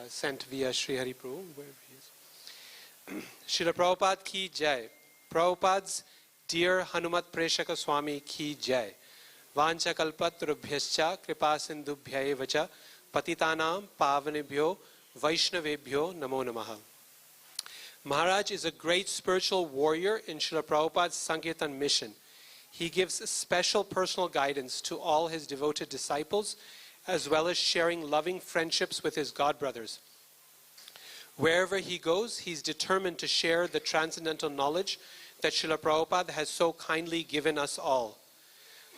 Speaker 1: sent via Sri Hari Prabhu, wherever he is. Srila Prabhupada ki jai. Prabhupada's dear Hanumat Presaka Swami ki jai. Vancha kalpatrubhyascha kripa sindubhya vacha patitanam pavanebhyo Vaishnavebhyo Namo Namaha. Maharaj is a great spiritual warrior in Srila Prabhupada's Sankirtan mission. He gives special personal guidance to all his devoted disciples, as well as sharing loving friendships with his godbrothers. Wherever he goes, he's determined to share the transcendental knowledge that Srila Prabhupada has so kindly given us all.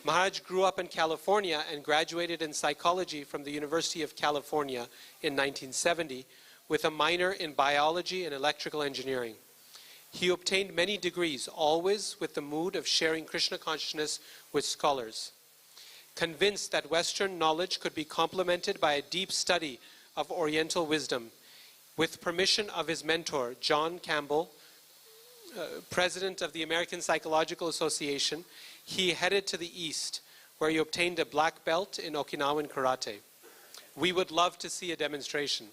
Speaker 1: Maharaj grew up in California and graduated in psychology from the University of California in 1970 with a minor in biology and electrical engineering. He obtained many degrees, always with the mood of sharing Krishna consciousness with scholars. Convinced that Western knowledge could be complemented by a deep study of Oriental wisdom, with permission of his mentor, John Campbell, president of the American Psychological Association, he headed to the east, where he obtained a black belt in Okinawan karate. We would love to see a demonstration.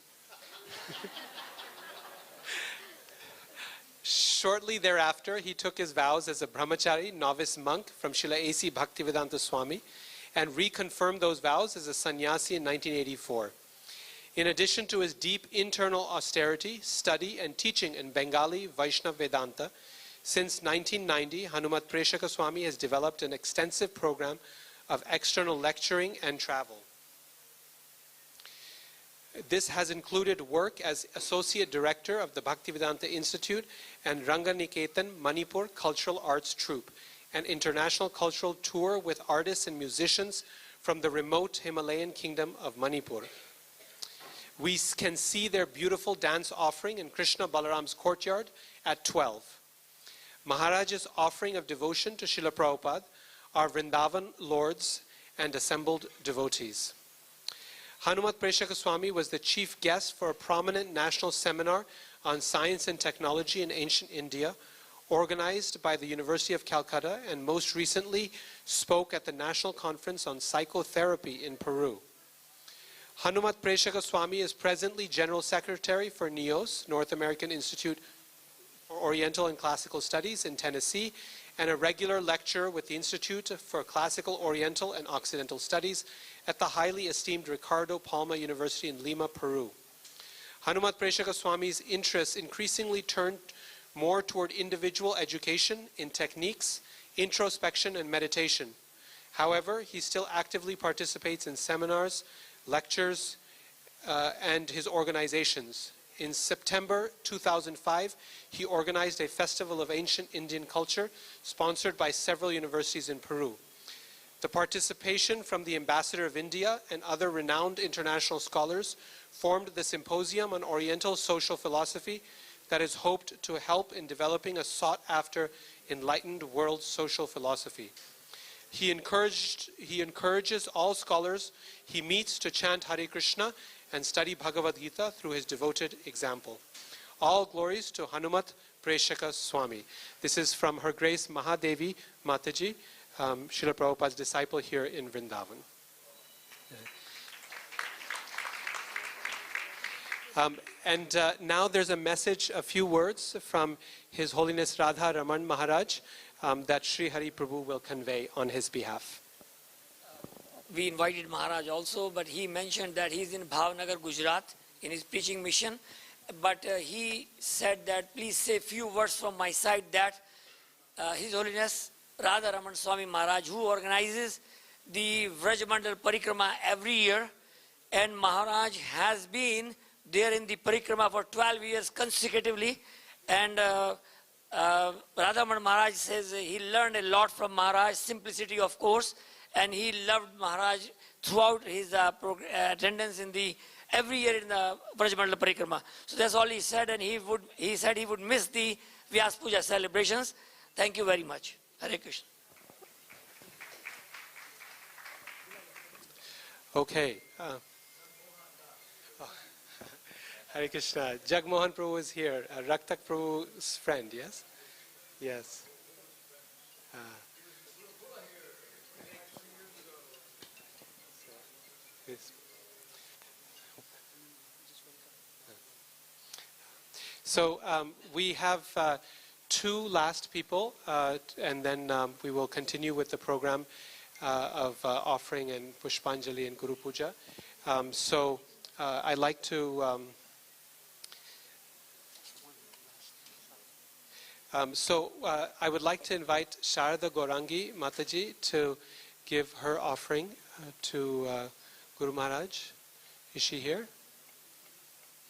Speaker 1: Shortly thereafter, he took his vows as a brahmachari, novice monk from Srila A.C. Bhaktivedanta Swami, and reconfirmed those vows as a sannyasi in 1984. In addition to his deep internal austerity, study, and teaching in Bengali Vaishnava Vedanta, since 1990, Hanumat Presaka Swami has developed an extensive program of external lecturing and travel. This has included work as Associate Director of the Bhaktivedanta Institute and Ranganiketan Manipur Cultural Arts Troupe, an international cultural tour with artists and musicians from the remote Himalayan kingdom of Manipur. We can see their beautiful dance offering in Krishna Balaram's courtyard at 12. Maharaj's offering of devotion to Srila Prabhupada are Vrindavan lords and assembled devotees. Hanumat Presaka Swami was the chief guest for a prominent national seminar on science and technology in ancient India, organized by the University of Calcutta, and most recently spoke at the National Conference on Psychotherapy in Peru. Hanumat Presaka Swami is presently General Secretary for NIOS, North American Institute for Oriental and Classical Studies in Tennessee, and a regular lecturer with the Institute for Classical Oriental and Occidental Studies at the highly esteemed Ricardo Palma University in Lima, Peru. Hanumat Presaka Swami's interests increasingly turned more toward individual education in techniques, introspection, and meditation. However, he still actively participates in seminars, lectures, and his organizations. In September 2005, he organized a festival of ancient Indian culture sponsored by several universities in Peru. The participation from the Ambassador of India and other renowned international scholars formed the Symposium on Oriental Social Philosophy that is hoped to help in developing a sought-after enlightened world social philosophy. He encourages all scholars he meets to chant Hare Krishna and study Bhagavad Gita through his devoted example. All glories to Hanumat Presaka Swami. This is from Her Grace Mahadevi Mataji, Srila Prabhupada's disciple here in Vrindavan. And now there's a message, a few words from His Holiness Radha Raman Maharaj that Sri Hari Prabhu will convey on his behalf.
Speaker 10: We invited Maharaj also, but he mentioned that he's in Bhavnagar, Gujarat, in his preaching mission. But he said that please say few words from my side that His Holiness Radha Raman Swami Maharaj, who organizes the Vrajmandal Parikrama every year, and Maharaj has been there in the Parikrama for 12 years consecutively, and Radhaman Maharaj says he learned a lot from Maharaj, simplicity of course, and he loved Maharaj throughout his attendance in the every year in the Vrajmandal Parikrama. So that's all he said, and he said he would miss the Vyasa Puja celebrations. Thank you very much. Hare Krishna.
Speaker 1: Okay. Hare Krishna. Jagmohan Prabhu is here. Raktak Prabhu's friend, yes? Yes. Yes. So we have two last people, and then we will continue with the program of offering and Pushpanjali and Guru Puja. So I'd like to I would like to invite Sharada Gorangi Mataji to give her offering to Guru Maharaj. Is she here?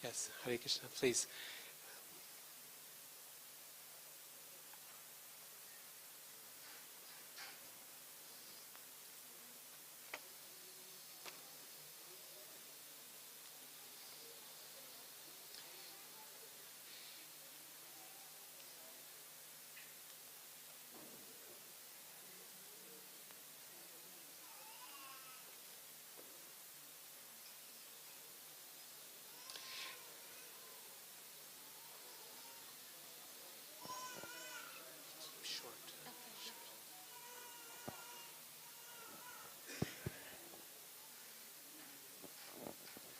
Speaker 1: Yes, Hare Krishna, please.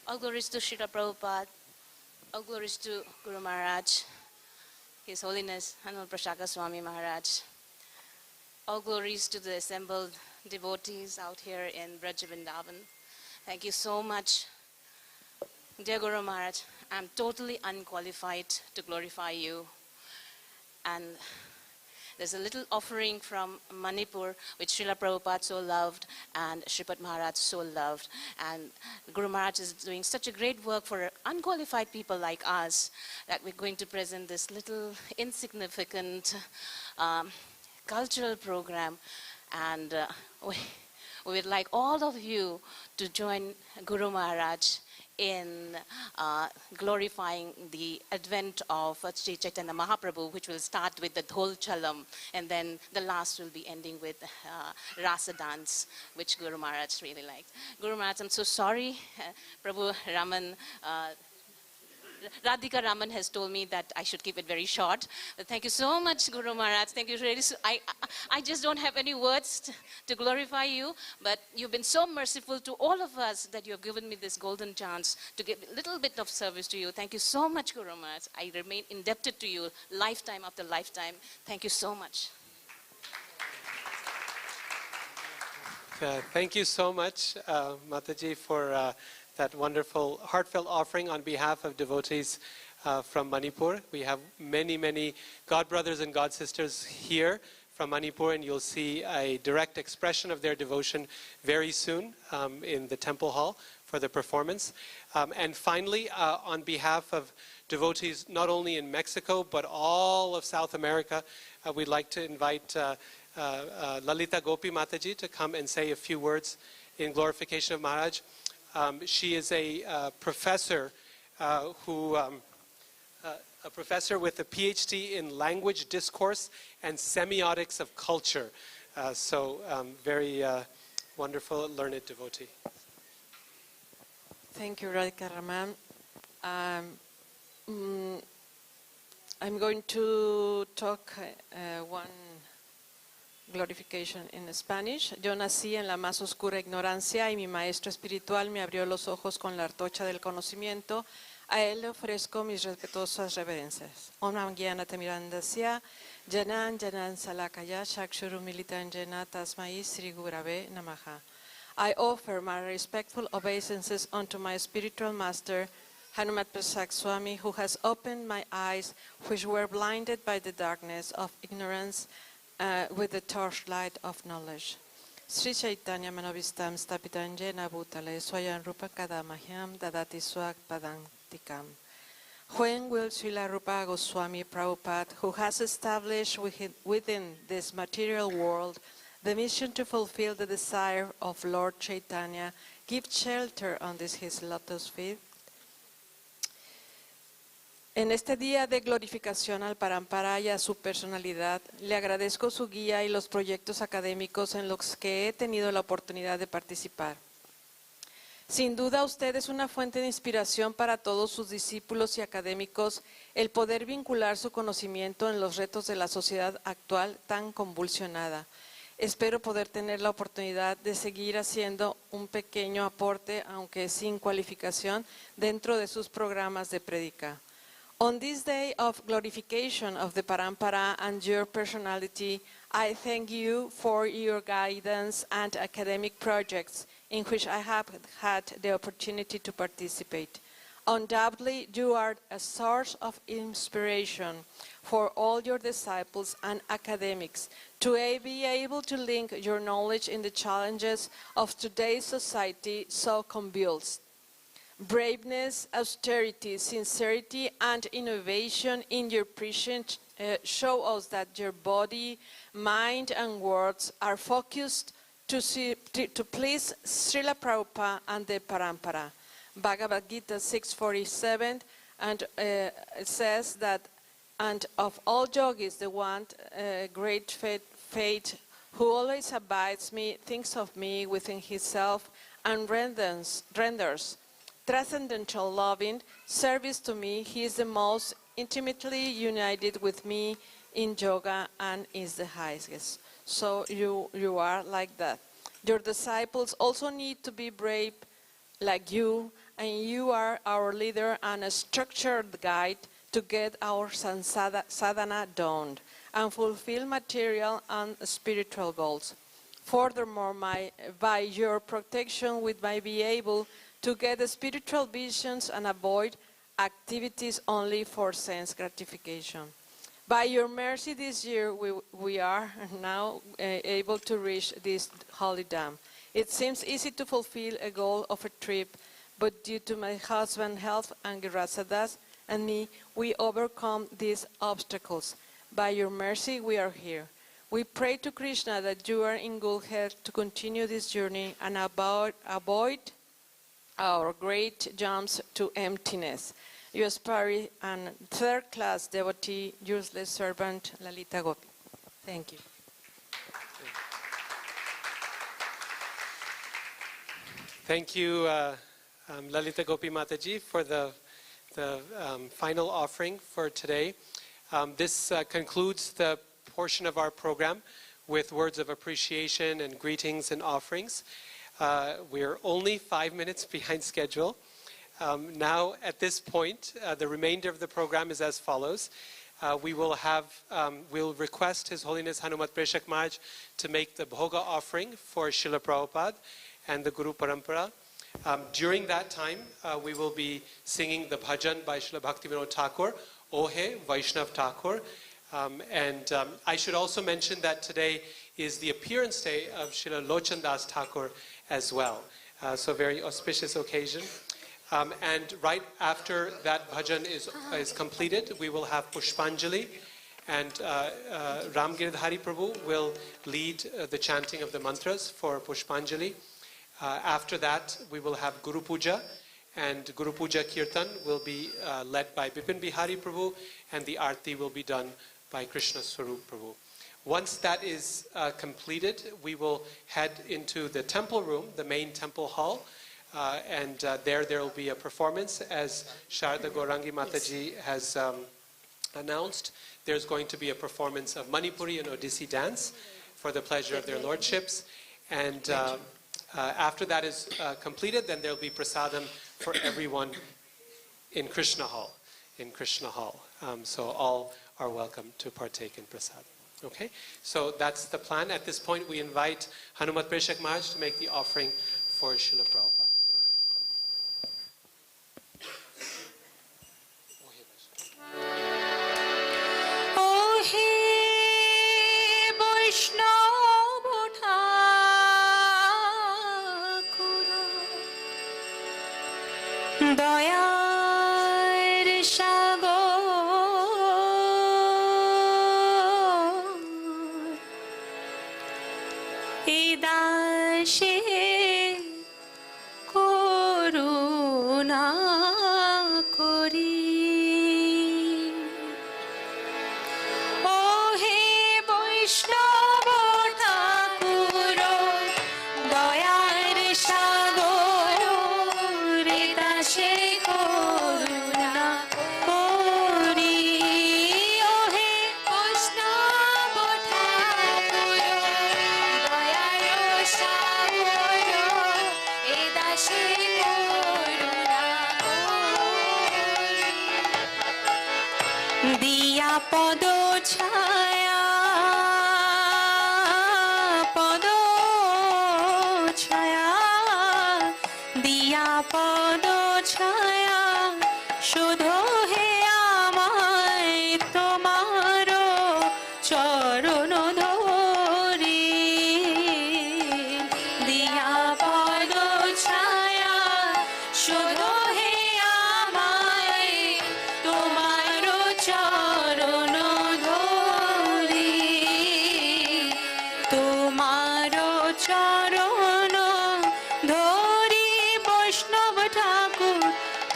Speaker 4: All glories to Srila Prabhupada. All glories to Guru Maharaj, His Holiness Hanumat Presaka Swami Maharaj. All glories to the assembled devotees out here in Braj Vrindavan. Thank you so much. Dear Guru Maharaj, I'm totally unqualified to glorify you. And there's a little offering from Manipur, which Srila Prabhupada so loved and Sripad Maharaj so loved. And Guru Maharaj is doing such a great work for unqualified people like us that we're going to present this little insignificant cultural program. And we would like all of you to join Guru Maharaj in glorifying the advent of Sri Chaitanya Mahaprabhu, which will start with the Dhol Chalam, and then the last will be ending with Rasa dance, which Guru Maharaj really liked. Guru Maharaj, I'm so sorry. Prabhu Raman, Radhika Raman has told me that I should keep it very short. But thank you so much, Guru Maharaj. Thank you really. I just don't have any words to glorify you, but you've been so merciful to all of us that you have given me this golden chance to give a little bit of service to you. Thank you so much, Guru Maharaj. I remain indebted to you lifetime after lifetime. Thank you so much.
Speaker 1: Thank you so much, Mataji, for that wonderful heartfelt offering on behalf of devotees from Manipur. We have many, many God brothers and God sisters here from Manipur, and you'll see a direct expression of their devotion very soon in the temple hall for the performance. And finally, on behalf of devotees not only in Mexico, but all of South America, we'd like to invite Lalita Gopi Mataji to come and say a few words in glorification of Maharaj. She is a professor a professor with a PhD in language discourse and semiotics of culture. Very wonderful, learned devotee.
Speaker 13: Thank you, Radhika Raman. I'm going to talk one glorification in Spanish. Yo nací en la más oscura ignorancia y mi maestro espiritual me abrió los ojos con la antorcha del conocimiento. A él le ofrezco mis respetuosas reverencias. Om Nam Gyana Tamirandasya Janan Janan Salakaya Shakshuru Militan Jana Tasmai Sri Gurave Namaha. I offer my respectful obeisances unto my spiritual master, Hanumat Presaka Swami, who has opened my eyes, which were blinded by the darkness of ignorance, with the torchlight of knowledge. Sri Chaitanya Manovistam Stapitanjena Bhutale Swayan Rupa Kadamahyam Dadati Swak Padantikam. When will Srila Rupa Goswami Prabhupada, who has established within this material world the mission to fulfill the desire of Lord Chaitanya, give shelter on this his lotus feet? En este día de glorificación al Parampara y a su personalidad, le agradezco su guía y los proyectos académicos en los que he tenido la oportunidad de participar. Sin duda, usted es una fuente de inspiración para todos sus discípulos y académicos el poder vincular su conocimiento en los retos de la sociedad actual tan convulsionada. Espero poder tener la oportunidad de seguir haciendo un pequeño aporte, aunque sin cualificación, dentro de sus programas de prédica. On this day of glorification of the Parampara and your personality, I thank you for your guidance and academic projects in which I have had the opportunity to participate. Undoubtedly, you are a source of inspiration for all your disciples and academics to be able to link your knowledge in the challenges of today's society so convulsed. Braveness, austerity, sincerity, and innovation in your preaching show us that your body, mind, and words are focused to please Srila Prabhupada and the Parampara. Bhagavad Gita 6:47, and it says that, and of all yogis, the one great fate who always abides me, thinks of me within himself, and renders transcendental loving service to me. He is the most intimately united with me in yoga and is the highest. So you are like that. Your disciples also need to be brave like you, and you are our leader and a structured guide to get our sadhana done and fulfill material and spiritual goals. Furthermore, by your protection, we might be able to get spiritual visions and avoid activities only for sense gratification. By your mercy this year, we are now able to reach this holy dam. It seems easy to fulfill a goal of a trip, but due to my husband's health and Girasadas and me, we overcome these obstacles. By your mercy, we are here. We pray to Krishna that you are in good health to continue this journey and avoid our great jumps to emptiness. You aspire and third-class devotee, useless servant, Lalita Gopi. Thank you.
Speaker 1: Thank you, Lalita Gopi Mataji, for the final offering for today. This concludes the portion of our program with words of appreciation and greetings and offerings. We're only 5 minutes behind schedule. Now, at this point, the remainder of the program is as follows. We'll request His Holiness Hanumat Presaka Maharaj to make the Bhoga offering for Srila Prabhupada and the Guru Parampara. During that time, we will be singing the bhajan by Srila Bhaktivinoda Thakur, Ohe Vaishnav Thakur. I should also mention that today is the appearance day of Srila Lochan Das Thakur as well. So a very auspicious occasion. And right after that bhajan is completed, we will have Pushpanjali, and Ramgiridhari Prabhu will lead the chanting of the mantras for Pushpanjali. After that, we will have Guru Puja, and Guru Puja Kirtan will be led by Bipin Bihari Prabhu, and the Aarti will be done by Krishna Swarup Prabhu. Once that is completed, we will head into the temple room, the main temple hall, and there will be a performance, as Sharda Gaurangi Mataji has announced, there's going to be a performance of Manipuri and Odissi dance for the pleasure of their lordships. And after that is completed, then there'll be prasadam for everyone in Krishna Hall. So all are welcome to partake in prasadam. Okay, so that's the plan. At this point, we invite Hanumat Presaka Maharaj to make the offering for Srila Prabhupada.
Speaker 14: দয়ার সাগর এই দাসে করুণা করি ও হে বৈষ্ণব ঠাকুর দয়ার সাগর রে দাসে করুণা করি ও হে বৈষ্ণব ঠাকুর দয়ার সাগর এ দাসে করুণা করি দিয়া পদ ছায়া দিয়া পদ ছায়া শুধু হে আমায় তোমার চরণ ধরি দিয়া পদ ছায়া শুধু হে আমায় তোমার চরণ ধরি তোমার চরণ ধরি বৈষ্ণব ঠাকুর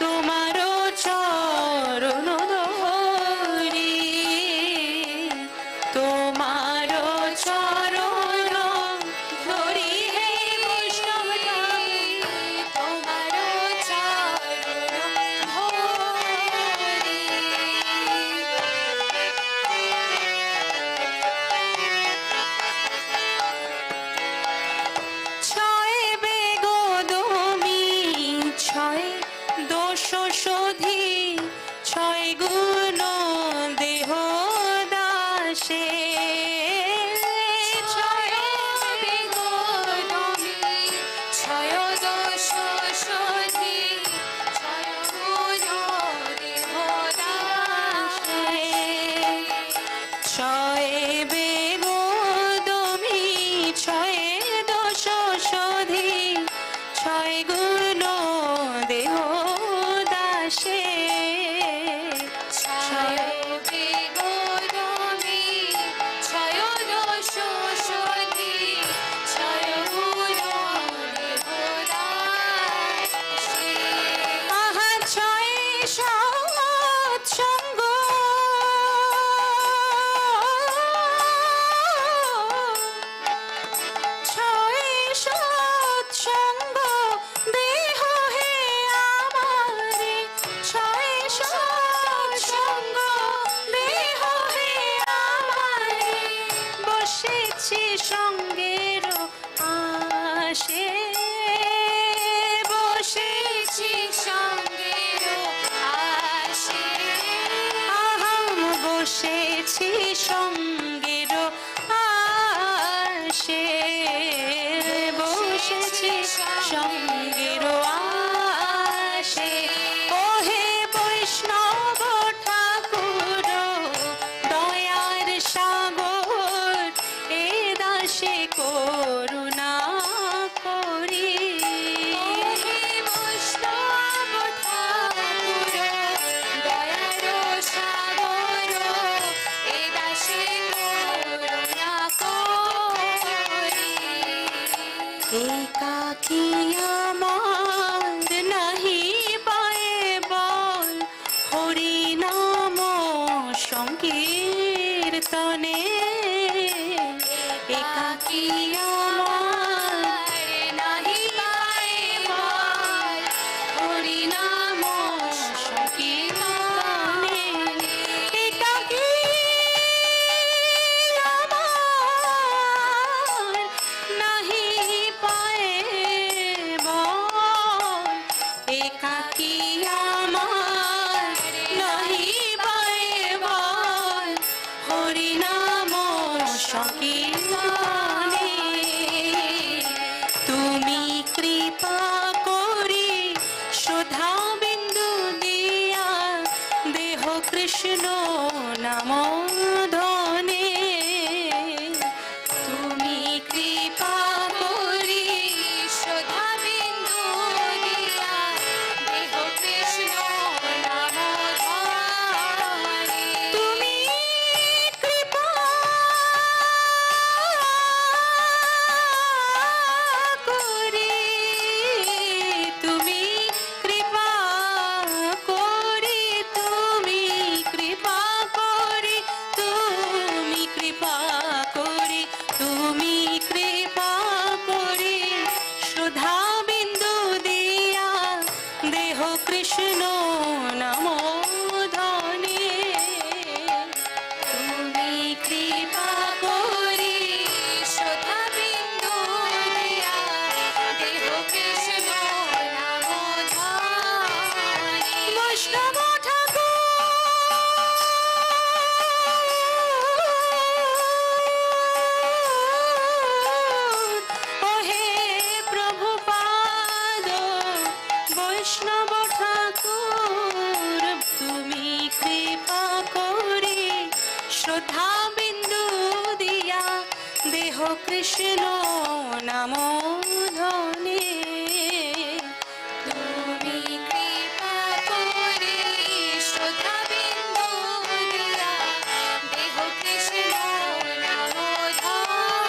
Speaker 14: তোমার চরণ ধরি তোমার চরণ ধরি হে বৈষ্ণব ঠাকুর তোমার চরণ ছয় বেগদমি ছয় দোষ শোধি ছয় গুণ দেহ দাসে ছয় বেগদমি ছয় দোষ শোধি ছয় গুণ দেহ দাসে ছয় বেগদমি ছয় দোষ শোধি ছয় গুণ দেহ দাসে ছয় বেগদমি ছয় দোষ শোধি ছয় গুণ দেহ দাসে আহা ছয় সৎসঙ্গ ছয় সৎসঙ্গ দেহ হে আমারে ছয় সৎসঙ্গ দেহ হে আমারে বসেছি সঙ্গের আসে বসেছি সঙ্গের আসে আহাম বসেছি সঙ্গের আসে বসেছি সঙ্গের আসে ও হে বৈষ্ণব ঠাকুর দয়ার সাগর এ দাসে করুণা করি ও হে বৈষ্ণব ঠাকুর দয়ার সাগর এ দাসে করুণা করি একাকী আমার নাহি পায়ে বল হরি নাম সংকীর্তনে একাকী আমার নাহি পায়ে বল হরি নাম সংকীর্তনে একা নামধনে তুমি কৃপা করে শ্রদ্ধা বিন্দু দিয়া দেহ কৃষ্ণ নামধনে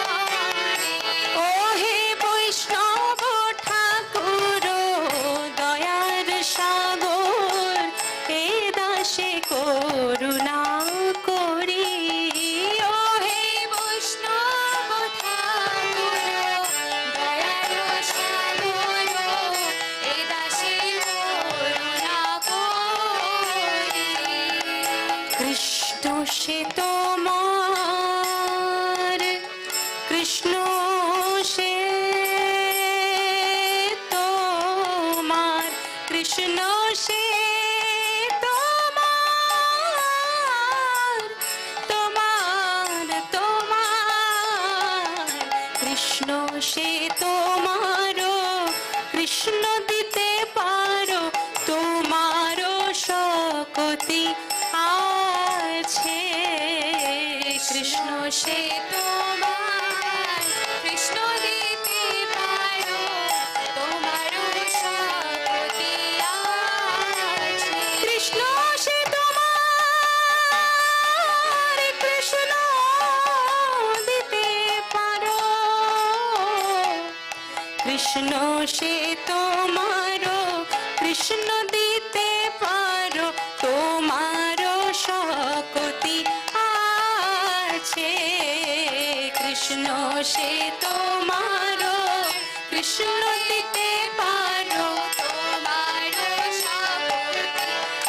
Speaker 14: ও হে বৈষ্ণব ঠাকুর দয়ার সাগর এ দাসে করুণা করি ও হে বৈষ্ণব ঠাকুর দয়ার সাগর এ দাসে করুণা করি কৃষ্ণ সে তোমার কৃষ্ণ সে তোমার কৃষ্ণ সে তোমার তোমার তোমার কৃষ্ণ সে তোমারও কৃষ্ণ দিতে পারো তোমারও শক্তি আছে কৃষ্ণ সে তোমার কৃষ্ণ দিতে পারো তোমারও শক্তি আছে কৃষ্ণ সে তোমার কৃষ্ণ দিতে পারো কৃষ্ণ সে তোমারও কৃষ্ণ দিতে পারো তোমারও শক্তি আছে কৃষ্ণ সে তোমারও কৃষ্ণ দিতে পারো তোমারও শক্তি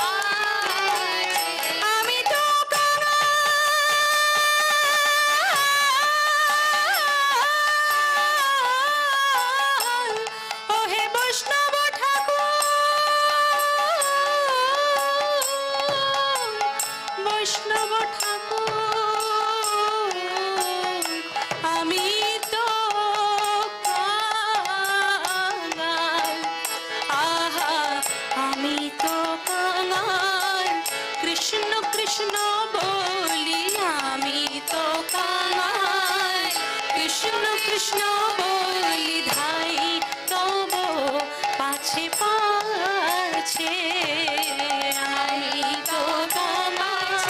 Speaker 14: আছে আমি তো ও হে বৈষ্ণব ঠাকুর বৈষ্ণব ঠাকুর আমি তো কাঙাল আহা আমি তো কাঙাল কৃষ্ণ কৃষ্ণ বলি আমি তো কাঙাল কৃষ্ণ কৃষ্ণ বলি ধাই তব পাছে পাছে আমি তো কাঙাল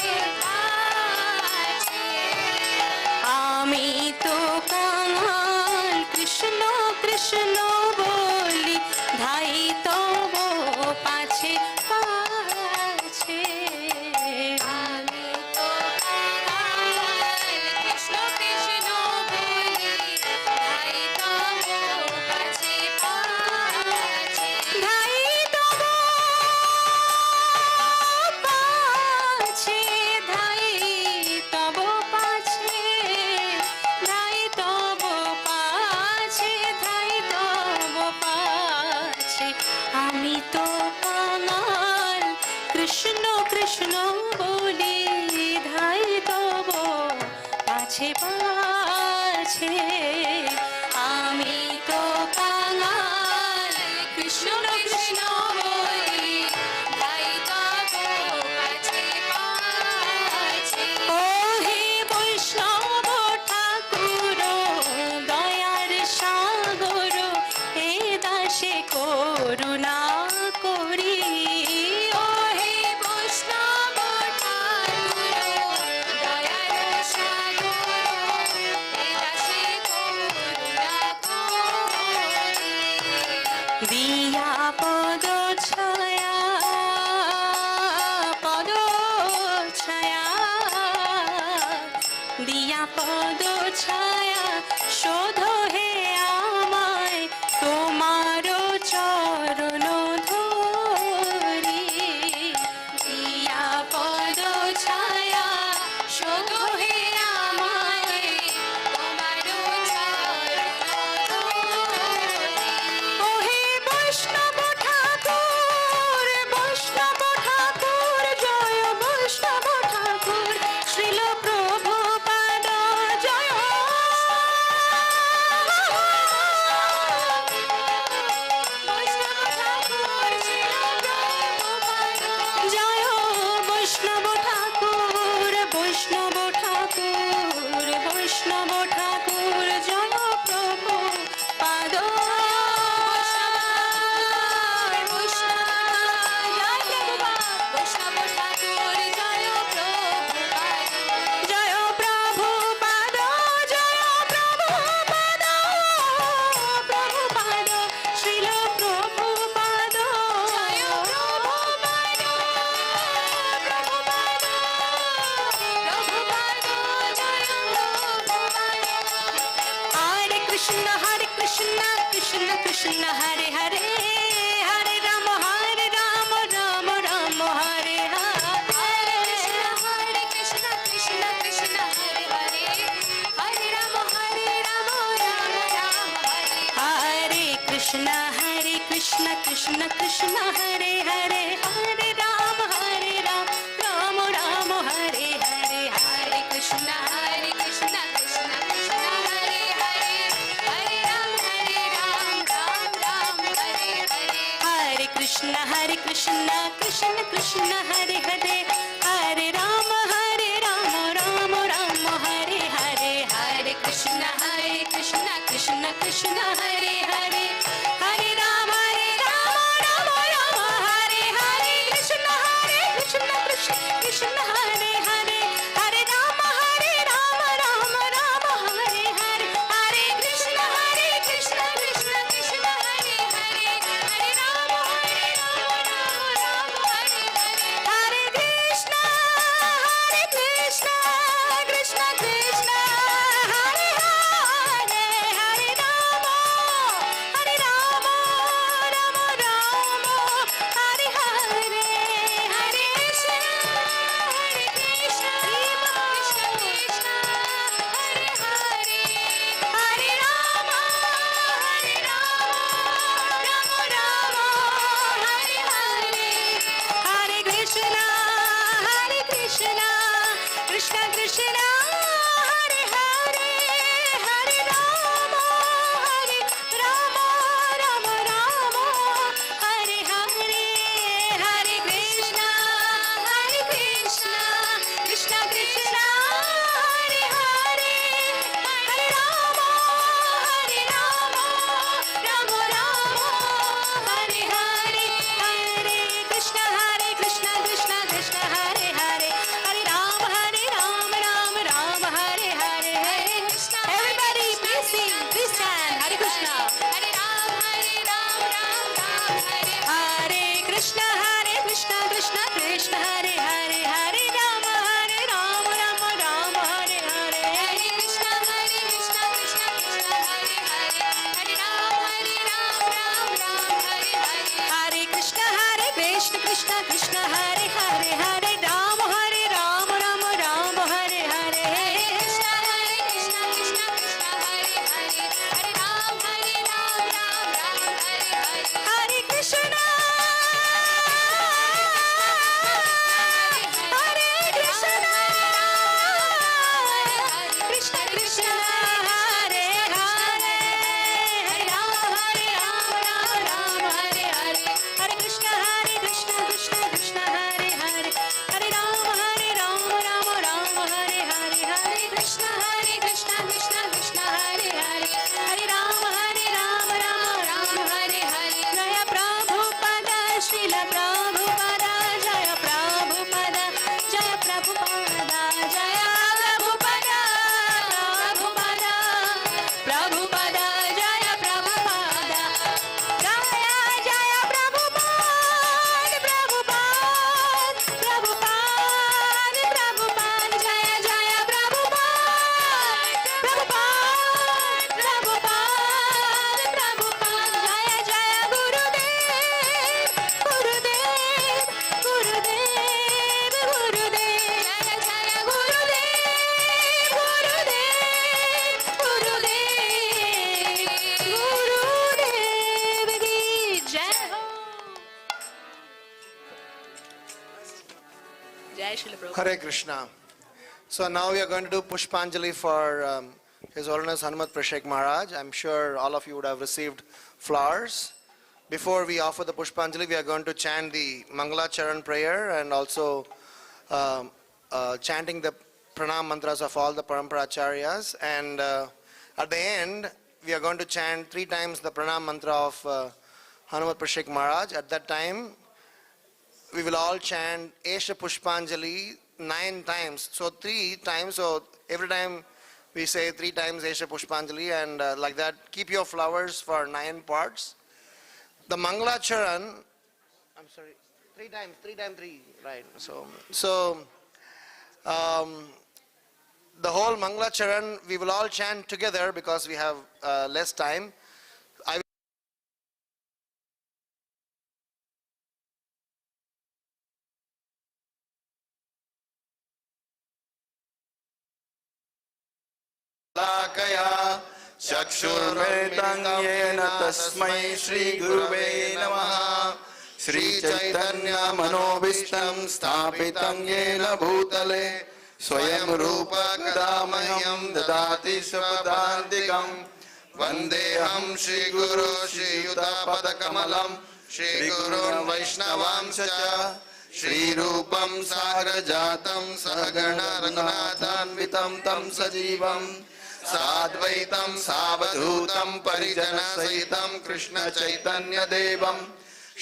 Speaker 14: আমি তো কাঙাল কৃষ্ণ কৃষ্ণ বলি ধাই তব পাছে পাছে আমি তো কাঙাল কৃষ্ণ কৃষ্ণ বলি ধাই তব পাছে পাছে ধাই তব পাছে ধাই তব পাছে ধাই তব পাছে ধাই তব পাছে আমি তো কাঙাল কৃষ্ণ কৃষ্ণ বলি ধাই তব পাছে পাছে আমি তো কাঙাল কৃষ্ণ কৃষ্ণ বলি ধাই তব পাছে পাছে ও হে বৈষ্ণব ঠাকুর দয়ার সাগর এ দাসে করুণা করি ও হে বৈষ্ণব ঠাকুর দয়ার সাগর এ দাসে করুণা করি দিয়া পদ ছায়া দিয়া পদ ছায়া শোধ হে আমায় তোমার চরণ ধরি দিয়া পদ ছায়া শোধ হে আমায় তোমার চরণ ধরি ও হে বৈষ্ণব Krishna Krishna Krishna Hare Hare Hare Rama Rama Rama Hare Hare Hare Krishna Krishna Krishna Hare Hare Hare Rama Rama Rama Hare Hare Krishna Krishna Krishna Hare Hare Hare Rama Rama Rama Hare Hare Hare Krishna Krishna Krishna Hare Hare Hare Rama Rama Rama Hare Hare Krishna Krishna Krishna Hare Hare Hare Rama Rama Rama Hare Hare Hare Krishna Krishna Krishna Hare Hare Hare Rama Rama Rama Hare Hare Krishna Krishna Krishna Hare Hare Hare Rama Rama Rama Hare Hare Hare Krishna Krishna Krishna Hare Hare Hare Rama Rama Hare Hare Hare Krishna Krishna Krishna Hare Hare Hare Rama Rama Rama Hare Hare Hare Krishna Krishna Krishna Hare Hare Hare Rama Rama Rama Hare Hare Hare Krishna Krishna Krishna Hare Hare Hare Rama Rama Rama Hare Hare Hare Krishna Krishna Krishna Hare Hare Hare Rama Rama Rama Hare Hare Hare Krishna Krishna Krishna Hare Hare Hare Rama Rama Hare Hare Hare Krishna. Everybody please sing, please stand. Hare Krishna Hare Rama Hare Hare Krishna Krishna Krishna Hare Hare Hare Rama Rama Hare Hare Hare Krishna Krishna Krishna Hare Hare Hare Rama Rama Hare Hare Hare Krishna Krishna Krishna Hare Hare Hare Rama Rama Hare Hare Hare Krishna Krishna Krishna Hare Hare Hare Rama Rama Hare Hare Hare Krishna Krishna Krishna Hare Hare Hare Rama Rama Hare Hare Hare Krishna Krishna Hare Hare Hare Rama Rama Hare Hare Hare Krishna Krishna Hare Hare Hare Rama Rama Hare Hare Jaya Prabhupada Srila Prabhupada Jaya Prabhupada Jaya Prabhupada Jaya Prabhupada Prabhupada Jaya Prabhupada Jaya Prabhupada Prabhupada Jaya Prabhupada Jaya Gurudev ki jai ho.
Speaker 4: Jai Srila Prabhupada.
Speaker 7: Hare Krishna. So now we are going to do Pushpanjali for His Holiness Hanumat Presaka Maharaj. I'm sure all of you would have received flowers. Before we offer the Pushpanjali, we are going to chant the Mangala Charan prayer and also chanting the pranam mantras of all the Paramparacharyas. And at the end, we are going to chant 3 times the pranam mantra of Hanumat Presaka Maharaj. At that time, we will all chant Esha Pushpanjali 9 times. So 3 times, so every time we say 3 times Esha Pushpanjali, and like that, keep your flowers for 9 parts. The Mangala Charan, I'm sorry, 3 times, 3, right. So the whole Mangala Charan, we will all chant together because we have less time.
Speaker 15: शालाकया चक्षुर्मिलितं येन तस्मै श्रीगुरुवे नमः श्रीचैतन्यमनोभीष्टं स्थापितं येन भूतले स्वयं रूप कदा मह्यं ददाति स्वपदान्तिकं वन्देऽहं श्रीगुरो श्रीयुतापदकमलं श्रीगुरून् वैष्णवांश्च श्रीरूपं साग्रजातं सहगण रघुनाथान्वितं तं सजीवं साद्वैतं सावधूतं परिजनसहितं कृष्ण चैतन्यदेवं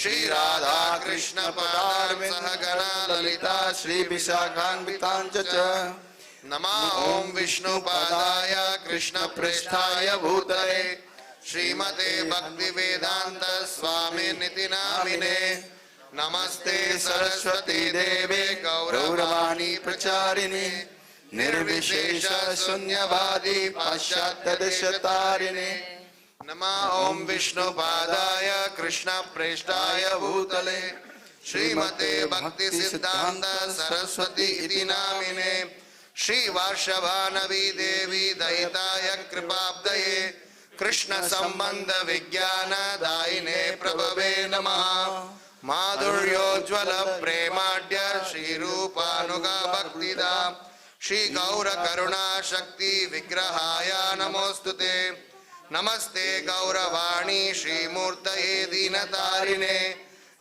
Speaker 15: श्री राधा कृष्ण पादारविन्द सहगण ललिता श्री विशाखान्वितांच च नमः ओं विष्णुपादाय कृष्ण पृष्ठाय भूतले श्रीमते भक्तिवेदांत स्वामी निति नामिने नमस्ते सरस्वती देवे गौरवाणी प्रचारिणे निर्विशेष शून्यवादी पाश्चात्य देशतारिणे नमः ओं विष्णुपादाय कृष्ण प्रेष्ठाय भूतले श्रीमते भक्ति सिद्धांत सरस्वती इति नामिने श्री वार्षभानवी देवी दयिताय कृपाब्दये कृष्ण संबंध विज्ञान दायिने प्रभवे नमः माधुर्योज्वल प्रेमाढ्य श्री रूपानुगा भक्तिदा श्री गौर करुणा शक्ति विग्रहाय नमोस्तुते नमस्ते गौरवाणी श्रीमूर्तये दीनतारिणे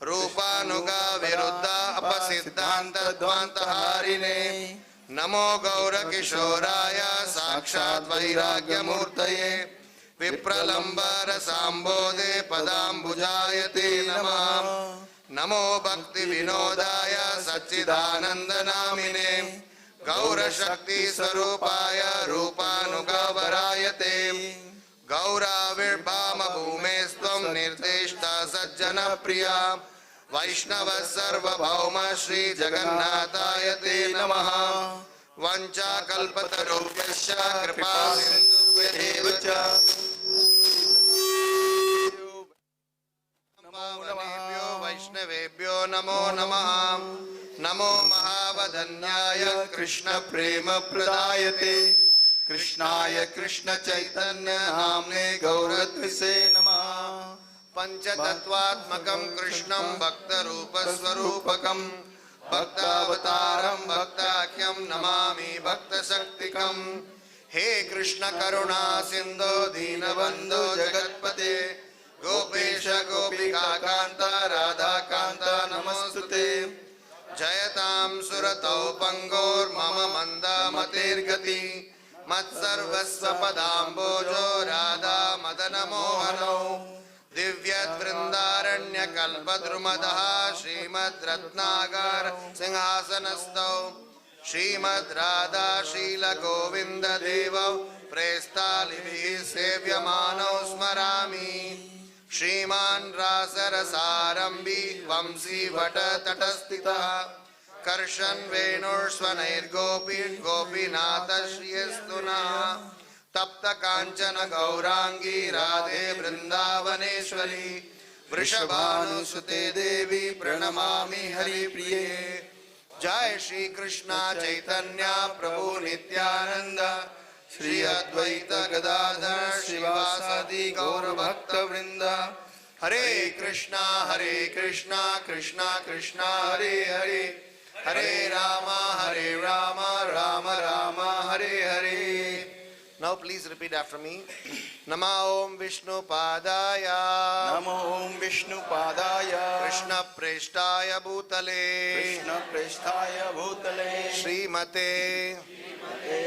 Speaker 15: रूपानुगा विरुद्ध अपसिद्धांत ध्वांतहारिणे नमो गौर किशोराय साक्षात् वैराग्यमूर्तये विप्रलंबर सांबोधे पदाम्बुजाय ते नमः नमो भक्ति विनोदाय सच्चिदानंद नामिने गौर शक्ति स्वरूपाय रूपानुगावराय ते गौराविर्भाम भूमेस्त्वं निर्देष्टा सज्जन प्रिया वैष्णव सर्वभौम श्री जगन्नाथाय ते नमः वंचा कल्पतरुभ्यश्च कृपा सिन्धुभ्येव च नमो वैष्णवेभ्यो नमो नमः नमो महावदन्याय कृष्ण प्रेम प्रदायते कृष्णाय कृष्ण चैतन्य नाम्ने गौरत्विषे नमः पंचतत्वात्मकं कृष्णं भक्तरूप स्वरूपकं भक्तावतारं भक्ताख्यं नमामि भक्तशक्तिकं हे कृष्ण करुणा सिंधो दीनबंधो जगत्पते गोपेश गोपिका कांता राधा कांता नमोस्तुते जयतां सुरतौ पंगोर्मम मंदामतिर्गति मत्सर्वस्व पदाम्बोजो राधा मदन मोहनौ दिव्यवृन्दारण्य कल्पद्रुमदः श्रीमद् रत्नाकर सिंहासनस्थौ श्रीमद् राधा शील गोविंद देवौ प्रेस्तालिभिः सेव्यमानौ स्मरामि श्रीमान् रासरसारम्भी वंशी भट तटस्थितः कर्षन् वेणुर्स्वनैर्गोपी गोपीनाथ श्रियस्तुनः तप्त कांचन गौरांगी राधे वृंदावनेश्वरी वृषभानुसुते देवी प्रणमामि हरिप्रिये जय श्री कृष्ण चैतन्य प्रभु नित्यानंद श्री अद्वैत गदाधर श्रीवासादि गौर भक्त वृंद हरे Krishna Krishna Krishna Hare Hare Hare Ram Ram Ram Hare Hare. Now please repeat after me. Nama Om Vishnu Padaya. Namo Om Vishnu Padaya. Krishna Preshtaya Bhutale. Krishna Preshtaya Bhutale. Srimate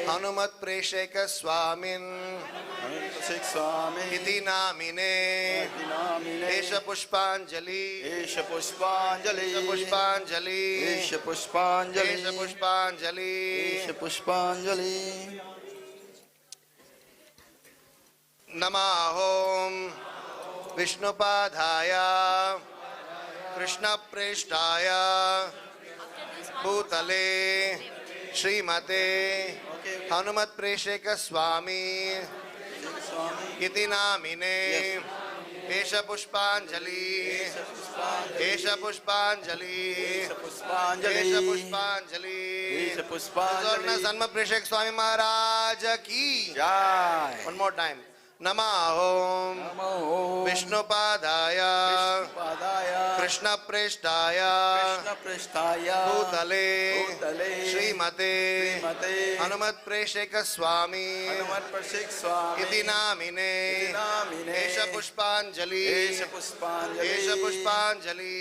Speaker 15: Hanumat Presaka Swamin. Iti namine. Esha Pushpanjali. Esha Pushpanjali. Esha Pushpanjali. Esha Pushpanjali. Esha Pushpanjali. Esha Pushpanjali. नमः विष्णुपादाय कृष्णप्रेष्ठाय भूतले श्रीमते हनुमत्प्रेषक स्वामी इति नामिने एष पुष्पांजलि एष पुष्पांजलि पुष्पांजलि सन्म प्रेषक स्वामी महाराज की जय। वन मोर टाइम नमो विष्णुपादाय कृष्णप्रेष्ठाय भूतले श्रीमते हनुमत प्रेषक स्वामी इति नामिने एष पुष्पांजलि एष पुष्पांजलि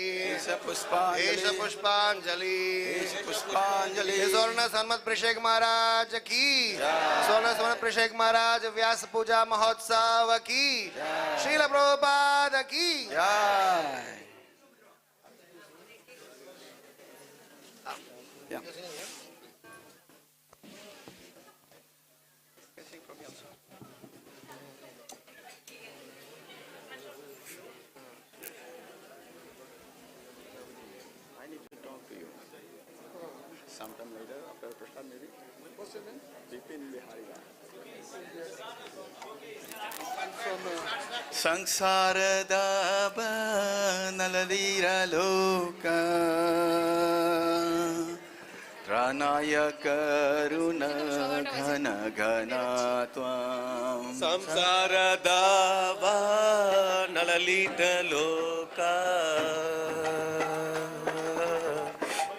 Speaker 15: स्वर्ण सन्मत प्रेषक महाराज की स्वर्ण सन्मत प्रेषक महाराज व्यास पूजा महोत्सव की श्रील प्रभुपाद की जय।
Speaker 16: Sometime later, after Prasad maybe. What's your name? Bipin Bihari.
Speaker 15: संसारदाब नलदीरा लोका त्राणाय करुण घन घना त्वां
Speaker 17: संसारदाब नललित लोका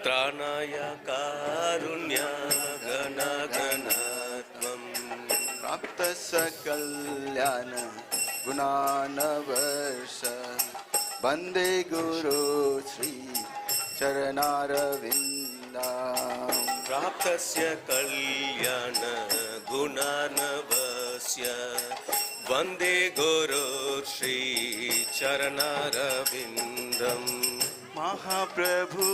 Speaker 17: त्राणाय कारुण्य घन घन त्वं
Speaker 15: प्राप्त सकल्यान गुणानवर्ष वन्दे गुरु श्री चरणारविन्दां
Speaker 17: प्राप्तस्य कल्याण गुणानवस्य वन्दे गुरु श्री चरणारविन्दम्
Speaker 15: महाप्रभु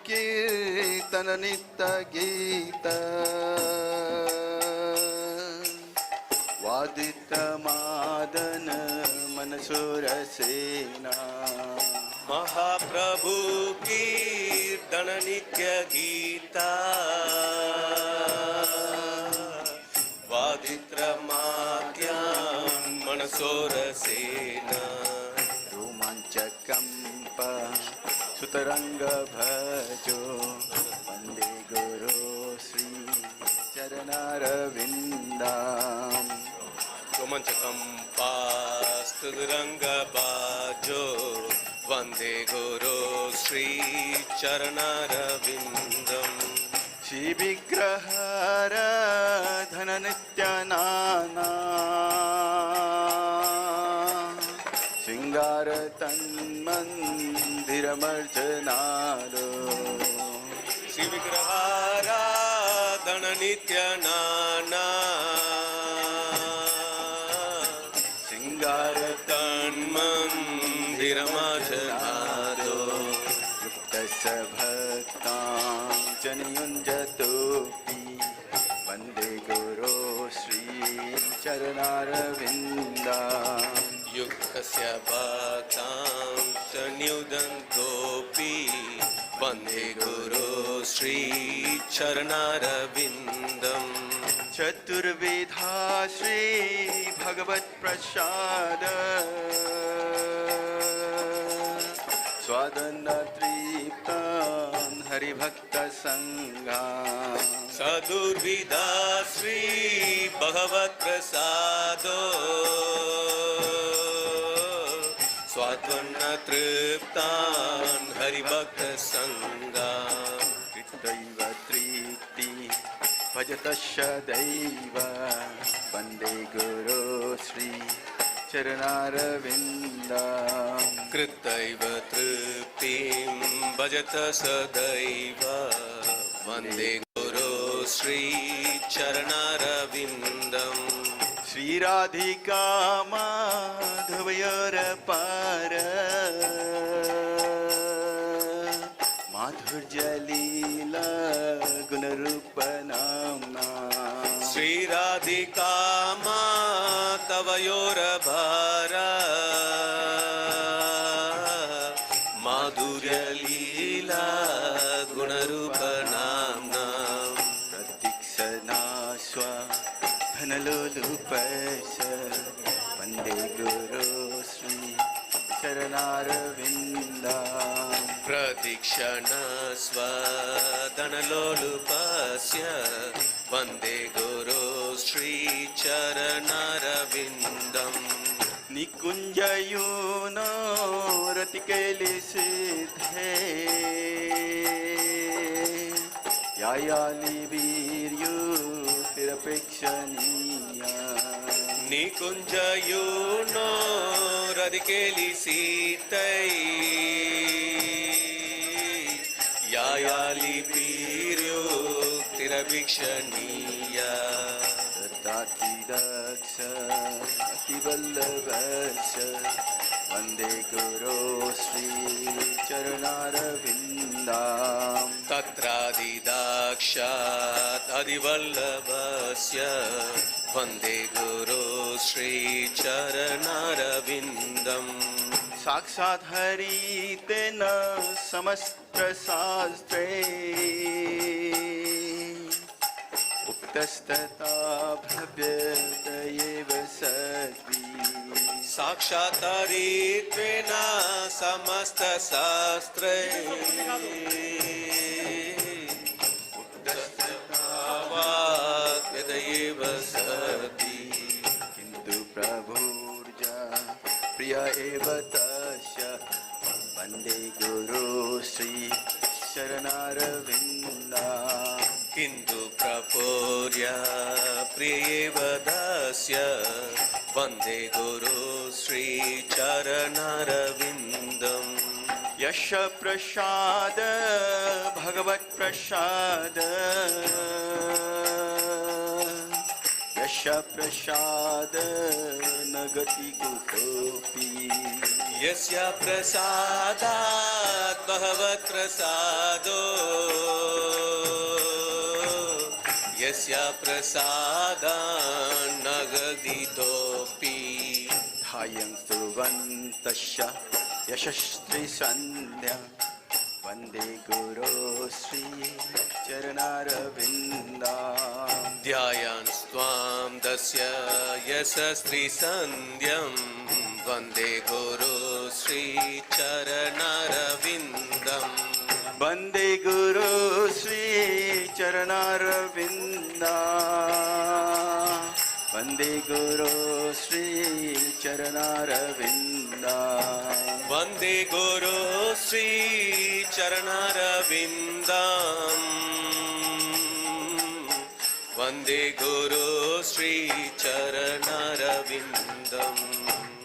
Speaker 15: कीर्तन नित्य गीत वादित मादन मनसुर सेना
Speaker 17: महाप्रभु कीर्तन नित्य गीता वादित्र माद्यान् मनसोर सेना
Speaker 15: रोमाञ्चकम्प सुतरंग भजो वन्दे गुरु श्री चरणारविन्दां
Speaker 17: रोमाञ्चकम्पास्तुरङ्ग बाजो वन्दे गुरु श्री चरणारविन्दम्
Speaker 15: श्री विग्रहार धन नित्यानाना सिंगार तन्मन्दिरमर्चनारो
Speaker 17: श्री विग्रहाराधन नित्य नाना
Speaker 15: सिंगार
Speaker 17: तन्मन्दिरमर्चनारो
Speaker 15: युक्तस्य भक्तां च नियुञ्जतोऽपि वन्दे गुरो श्री चरणारविन्दां
Speaker 17: युक्तस्य भक्तां च न्युदन्तोऽपि वन्दे गुरो श्री चरणारविन्दम्
Speaker 15: चतुर्विधा श्री भगवत् प्रसाद स्वादन तृप्तान् हरिभक्त संगा
Speaker 17: सदुर्विधा श्री भगवत् प्रसादो स्वात्वन्न तृप्तान् हरिभक्त संगा
Speaker 15: दैव तृप्ति भजतस्य दैव वन्दे गुरो श्री चरणारविन्दां
Speaker 17: कृतैव तृप्तिं भजत सदैव वन्दे गुरो श्री चरणारविन्दम्
Speaker 15: श्री राधिका माधवयोरपार माधुर्यलीला गुणरूपनाम्ना
Speaker 17: श्री राधिका माधवयोरभार माधुर्यलीला गुणरूपनाम्ना
Speaker 15: प्रतीक्षणा धनलोलुपश वन्दे गुरो श्री
Speaker 17: चरणारविन्दम्
Speaker 3: प्रदीक्षणस्वदनलोलुपस्य वन्दे गुरो श्रीचरणारविन्दम्
Speaker 17: निकुञ्जयूनो रतिकेलिसिद्धे यायालिवीर्युतिरपेक्षणीया
Speaker 3: निकुञ्जयूनो रदिकेलिसीतै यायालिवीर्युतिरवीक्षणीया
Speaker 17: दत्तातिदक्ष अतिवल्लभस्य वन्दे गुरो श्रीचरणारविन्दाम्
Speaker 3: तत्रादिदाक्षात् अधिवल्लभस्य वन्दे गुरो श्रीचरणारविन्दम्
Speaker 17: साक्षात् हरितेन समस्तशास्त्रे उक्तस्तथा भव्यत एव सति
Speaker 3: साक्षात् हरित्वेन समस्तशास्त्रे उक्तस्तथावाक्यदेव सति
Speaker 17: किन्तु प्रभुर्जा प्रिय एव तस्य वन्दे गुरो श्री शरणारविन्दाम्
Speaker 3: किन्तु प्रपूर्य प्रियेव दस्य वन्दे गुरो श्रीचरणारविन्दम्
Speaker 17: यश प्रसाद भगवत्प्रसाद यश प्रसाद न गति कुतोऽपि
Speaker 3: यस्य प्रसादात् भगवत्प्रसादो यस्य प्रसादान् न गदितोऽपि
Speaker 17: धायं स्तुवन्तश्च यशस्त्रिसन्ध्या वन्दे गुरो श्री चरणारविन्दाम्
Speaker 3: ध्यायान् स्वां दस्य यशस्त्रिसन्ध्यं वन्दे गुरो श्रीचरणारविन्दम्
Speaker 17: वन्दे गुरो श्री चरणारविन्दाम् वन्दे गुरो श्री चरणारविन्दाम्
Speaker 3: वन्दे गुरो श्रीचरणारविन्दम् वन्दे गुरो श्रीचरणारविन्दम्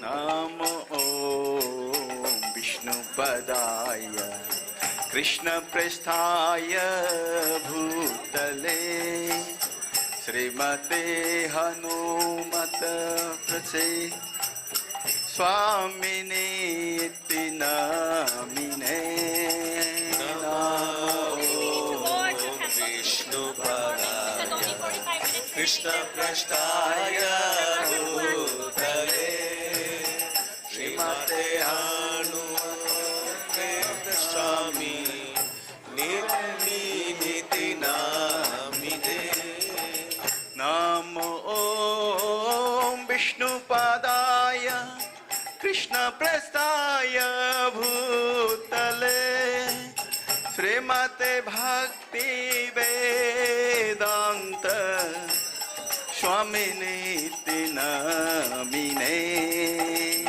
Speaker 17: नमो ॐ विष्णुपदाय कृष्णप्रेष्ठाय भूतले श्रीमते हनुमत प्रसे स्वामिने इति नामिने
Speaker 3: विष्णुपदाय कृष्णप्रेष्ठाय भूतले श्रीमते हनुमते स्वामी निर्मिनिति नामिने
Speaker 17: नमो ॐ विष्णुपदाय कृष्णप्रेष्ठाय भूतले श्रीमते भक्ति वेदांत स्वामिने इति नामिने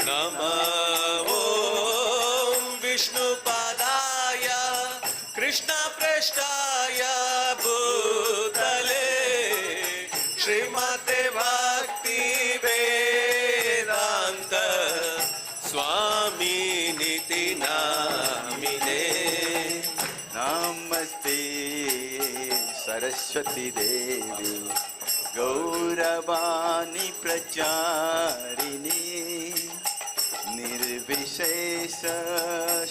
Speaker 3: नमो ॐ विष्णुपदाय कृष्णप्रेष्ठाय भूतले श्रीमते भक्ति वेदांत स्वामी निति नामिने
Speaker 17: नमस्ते सरस्वती देवी गौरवाणी प्रचारिणी निर्विशेष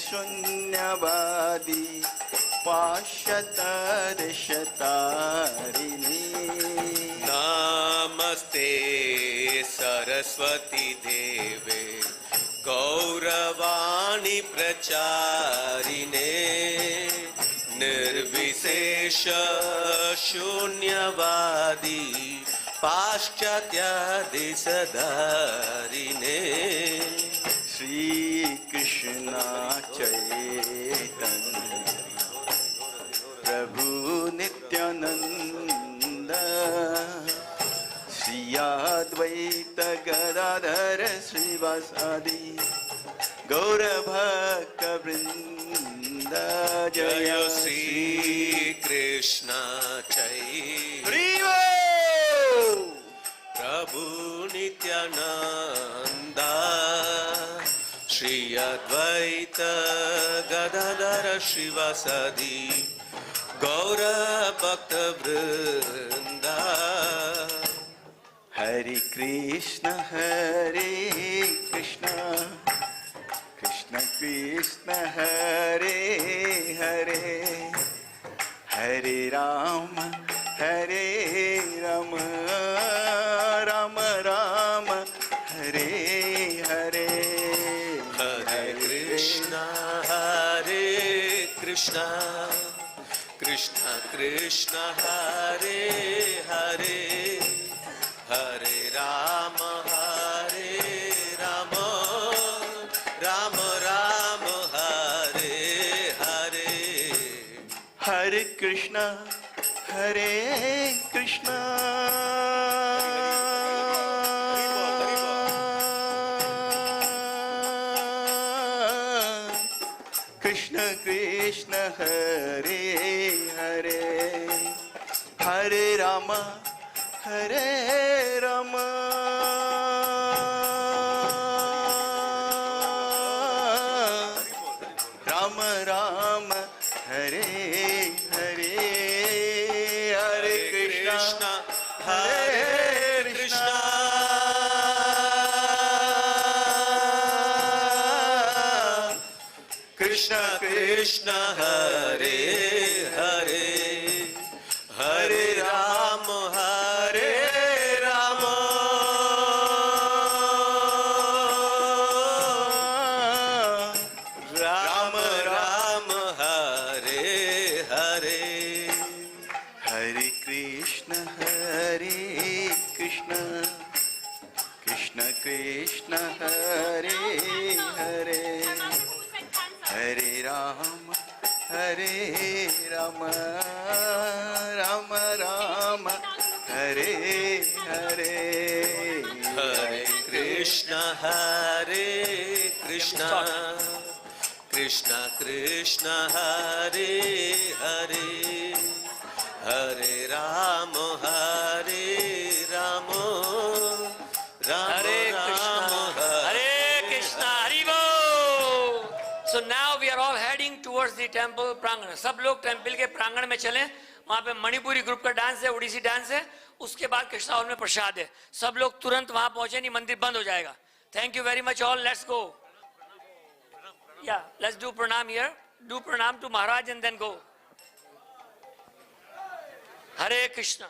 Speaker 17: शून्यवादी पाश्चात्यदेशतारिणी
Speaker 3: नमस्ते सरस्वती देवे गौरवाणी प्रचारिणे निर्विशेष शून्यवादी पाश्चात्य दिशधारिणे
Speaker 17: श्री कृष्ण चैतन्य प्रभु नित्यानंद श्री अद्वैत गदाधर श्रीवासादि गौर भक्त वृंद
Speaker 18: जय श्री कृष्ण चैतन्य प्रभु नित्यानंद श्री अद्वैत गदाधर श्रीवासादि गौर भक्त वृंद
Speaker 17: हरे Krishna Krishna Krishna Hare Hare Hare Ram Ram Ram Hare Hare
Speaker 18: Hare Krishna Krishna Krishna Hare Hare Hare Ram Ram Ram Hare Hare
Speaker 17: Hare Krishna Krishna Krishna Krishna Hare Hare Hare Ram Ram Ram Hare Hare Hare Krishna
Speaker 18: Krishna Krishna Hare Hare Hare Ram Ram Ram Hare Hare
Speaker 17: Hare Krishna Krishna Krishna Hare Hare Hare Ram Ram Ram Hare Hare
Speaker 18: Hare Krishna Krishna Krishna Hare Hare Hare Ram Ram
Speaker 10: Hare Krishna, Hare Krishna, Haribo. So now we are all heading towards the temple prangana. सब लोग टेम्पल के प्रांगण में चलें. वहाँ पे मणिपुरी ग्रुप का डांस है, ओडिसी डांस है. उसके बाद कृष्णा हॉल में प्रसाद है. सब लोग तुरंत वहाँ पहुँचे, नहीं मंदिर बंद हो जाएगा. Thank you very much all. Let's go. Yeah, let's do pranam here. Do pranam to Maharaj and then go. Hare Krishna.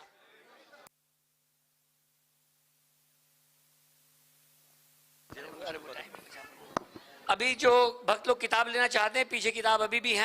Speaker 10: अभी जो भक्त लोग किताब लेना चाहते हैं, पीछे किताब अभी भी है.